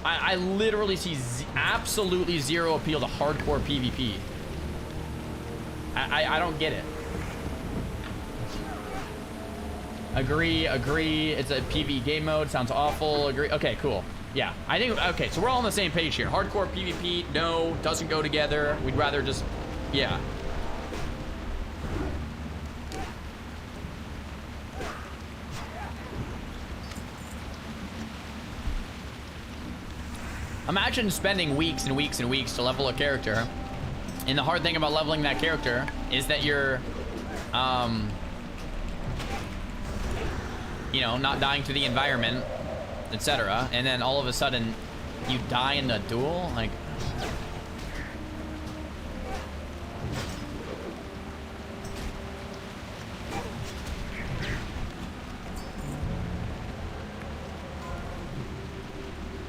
I literally see absolutely zero appeal to hardcore PvP. I don't get it. Agree. It's a PvE game mode. Sounds awful. Agree. Okay, cool. Yeah, I think, okay, so we're all on the same page here. Hardcore PvP, no, doesn't go together. We'd rather just, yeah. Imagine spending weeks and weeks and weeks to level a character. And the hard thing about leveling that character is that you're, you know, not dying to the environment, etc. And then all of a sudden, you die in a duel? Like...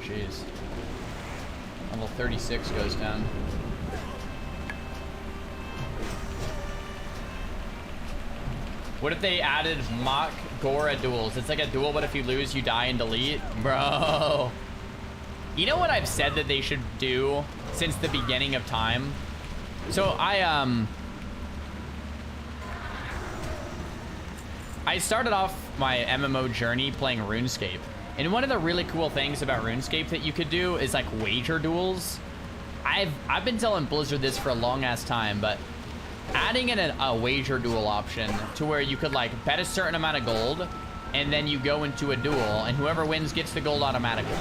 Jeez. Level 36 goes down. What if they added mock Gora duels? It's like a duel, but if you lose, you die and delete. Bro. You know what I've said that they should do since the beginning of time? So I started off my MMO journey playing RuneScape. And one of the really cool things about RuneScape that you could do is like wager duels. I've been telling Blizzard this for a long ass time, but adding in a wager duel option to where you could like bet a certain amount of gold and then you go into a duel and whoever wins gets the gold automatically.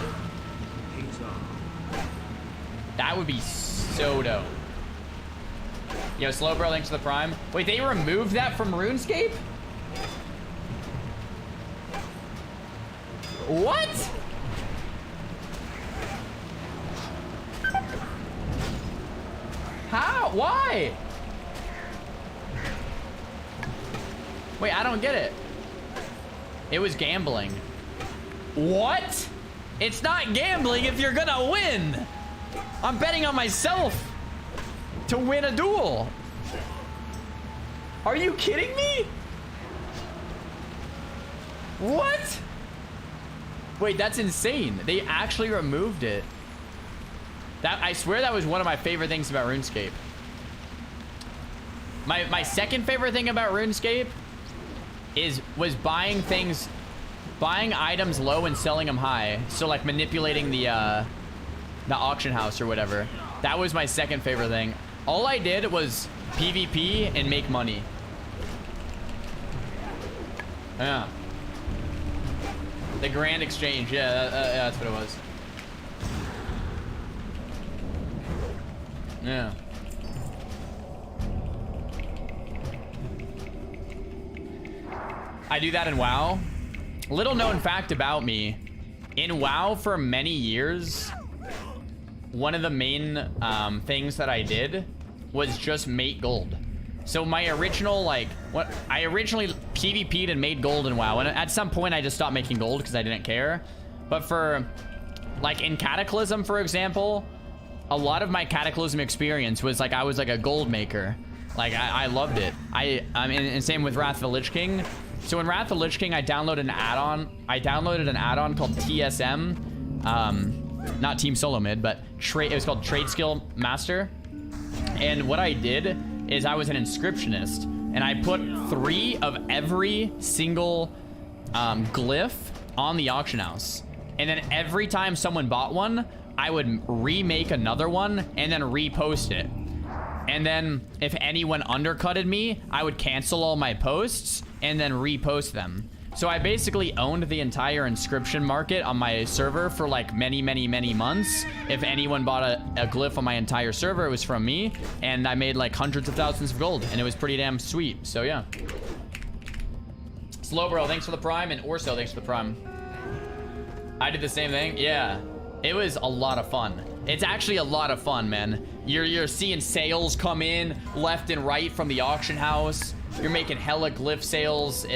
That would be so dope. Yo, Slow Bro, thanks to the Prime. Wait, they removed that from RuneScape? What? How? Why? Wait, I don't get it. It was gambling. What? It's not gambling if you're gonna win. I'm betting on myself to win a duel. Are you kidding me? What? Wait, that's insane. They actually removed it. I swear that was one of my favorite things about RuneScape. My second favorite thing about RuneScape was buying items low and selling them high. So like manipulating the auction house or whatever. That was my second favorite thing. All I did was PvP and make money. Yeah. The Grand Exchange, yeah, that's what it was. Yeah. I do that in WoW. Little known fact about me. In WoW for many years, one of the main things that I did was just make gold. So my original, I originally PvP'd and made gold in WoW. And at some point I just stopped making gold because I didn't care. But for, like in Cataclysm, for example, a lot of my Cataclysm experience was like, I was like a gold maker. Like I loved it. And same with Wrath of the Lich King. So in Wrath of the Lich King, I downloaded an add-on called TSM. Not Team Solo Mid, but it was called Trade Skill Master. And what I did is I was an inscriptionist, and I put 3 of every single glyph on the auction house. And then every time someone bought one, I would remake another one and then repost it. And then if anyone undercutted me, I would cancel all my posts and then repost them. So I basically owned the entire inscription market on my server for like many, many, many months. If anyone bought a glyph on my entire server, it was from me. And I made like hundreds of thousands of gold, and it was pretty damn sweet. So yeah. Slow Bro, thanks for the Prime, and Orso, thanks for the Prime. I did the same thing. Yeah, it was a lot of fun. It's actually a lot of fun, man. You're seeing sales come in left and right from the auction house. You're making hella glyph sales.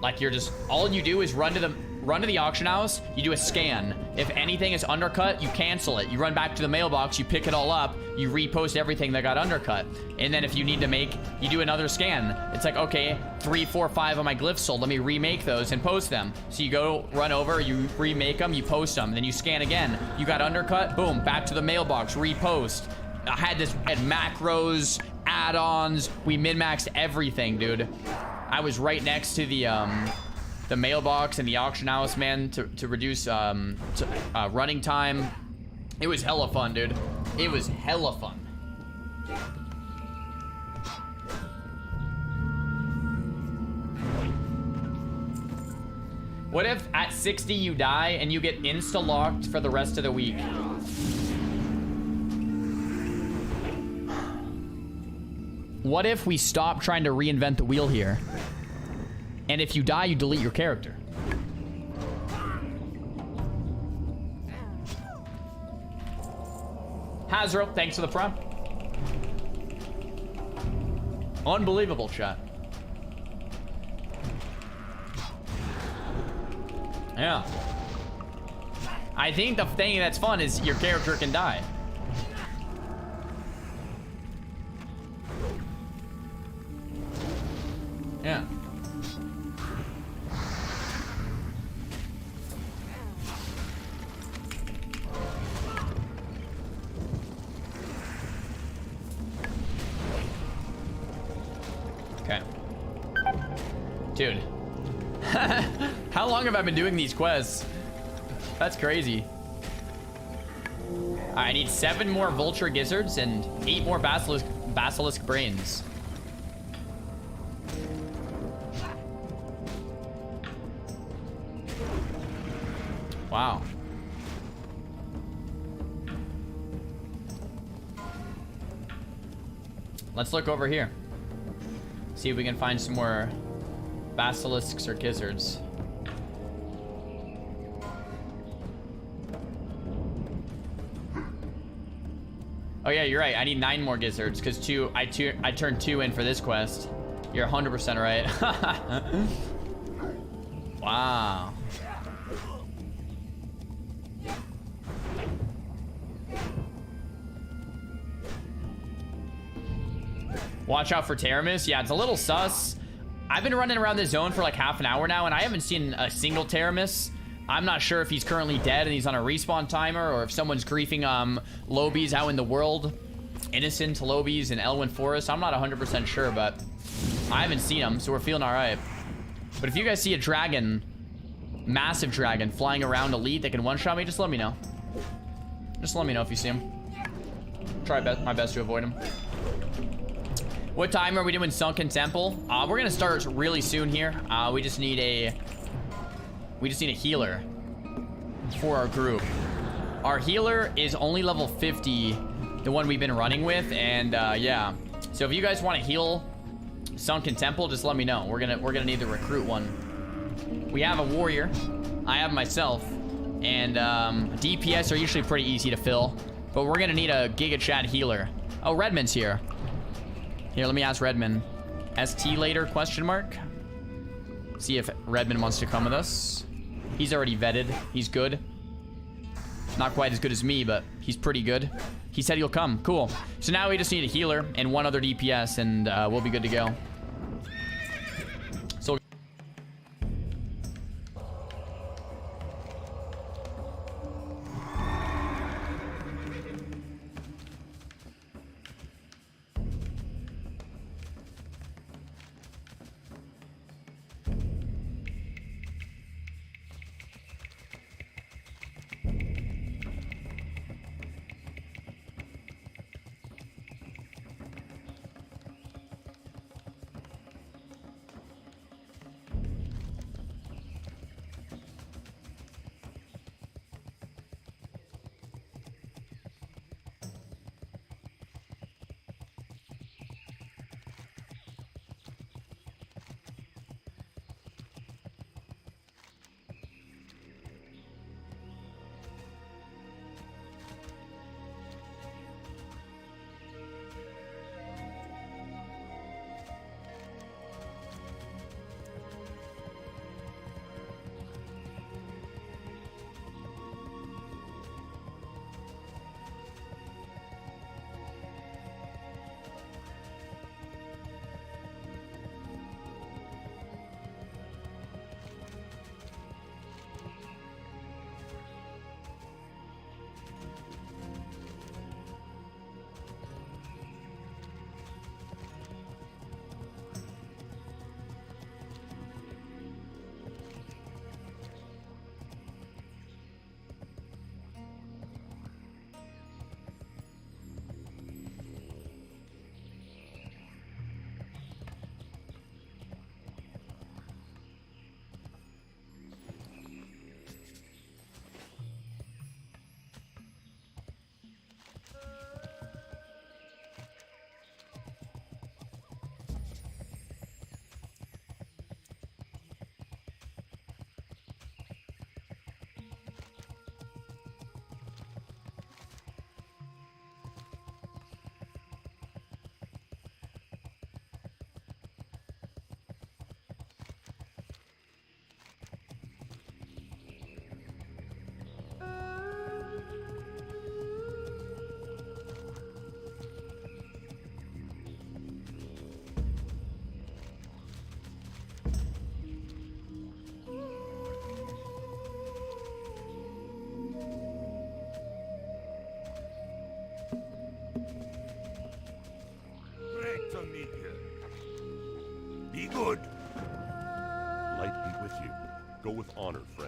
Like you're just, all you do is run to the auction house, you do a scan. If anything is undercut, you cancel it. You run back to the mailbox, you pick it all up, you repost everything that got undercut. And then if you need to you do another scan. It's like, okay, 3, 4, 5 of my glyphs sold, let me remake those and post them. So you go run over, you remake them, you post them, then you scan again. You got undercut, boom, back to the mailbox, repost. I had macros, add-ons. We min-maxed everything, dude. I was right next to the mailbox and the auction house, man, to reduce running time. It was hella fun, dude. It was hella fun. What if at 60 you die and you get insta-locked for the rest of the week? What if we stop trying to reinvent the wheel here? And if you die, you delete your character. Hazro, thanks for the prime. Unbelievable, chat. Yeah. I think the thing that's fun is your character can die. Yeah. Okay. Dude. How long have I been doing these quests? That's crazy. I need 7 more vulture gizzards and 8 more basilisk brains. Wow. Let's look over here. See if we can find some more basilisks or gizzards. Oh yeah, you're right. I need 9 more gizzards because I turned 2 in for this quest. You're 100% right. Wow. Watch out for Teramis. Yeah, it's a little sus. I've been running around this zone for like half an hour now, and I haven't seen a single Teramis. I'm not sure if he's currently dead and he's on a respawn timer, or if someone's griefing Lobies out in the world. Innocent Lobies in Elwyn Forest. I'm not 100% sure, but I haven't seen him, so we're feeling all right. But if you guys see a dragon, massive dragon, flying around elite that can one-shot me, just let me know. Just let me know if you see him. Try my best to avoid him. What time are we doing Sunken Temple? We're gonna start really soon here. We just need a healer for our group. Our healer is only level 50, the one we've been running with, and yeah. So if you guys want to heal Sunken Temple, just let me know. We're gonna need to recruit one. We have a warrior. I have myself, and DPS are usually pretty easy to fill, but we're gonna need a Giga Chat healer. Oh, Redmond's here. Here, let me ask Redmond. ST later, question mark? See if Redmond wants to come with us. He's already vetted. He's good. Not quite as good as me, but he's pretty good. He said he'll come. Cool. So now we just need a healer and 1 other DPS, and we'll be good to go. So honored, friend.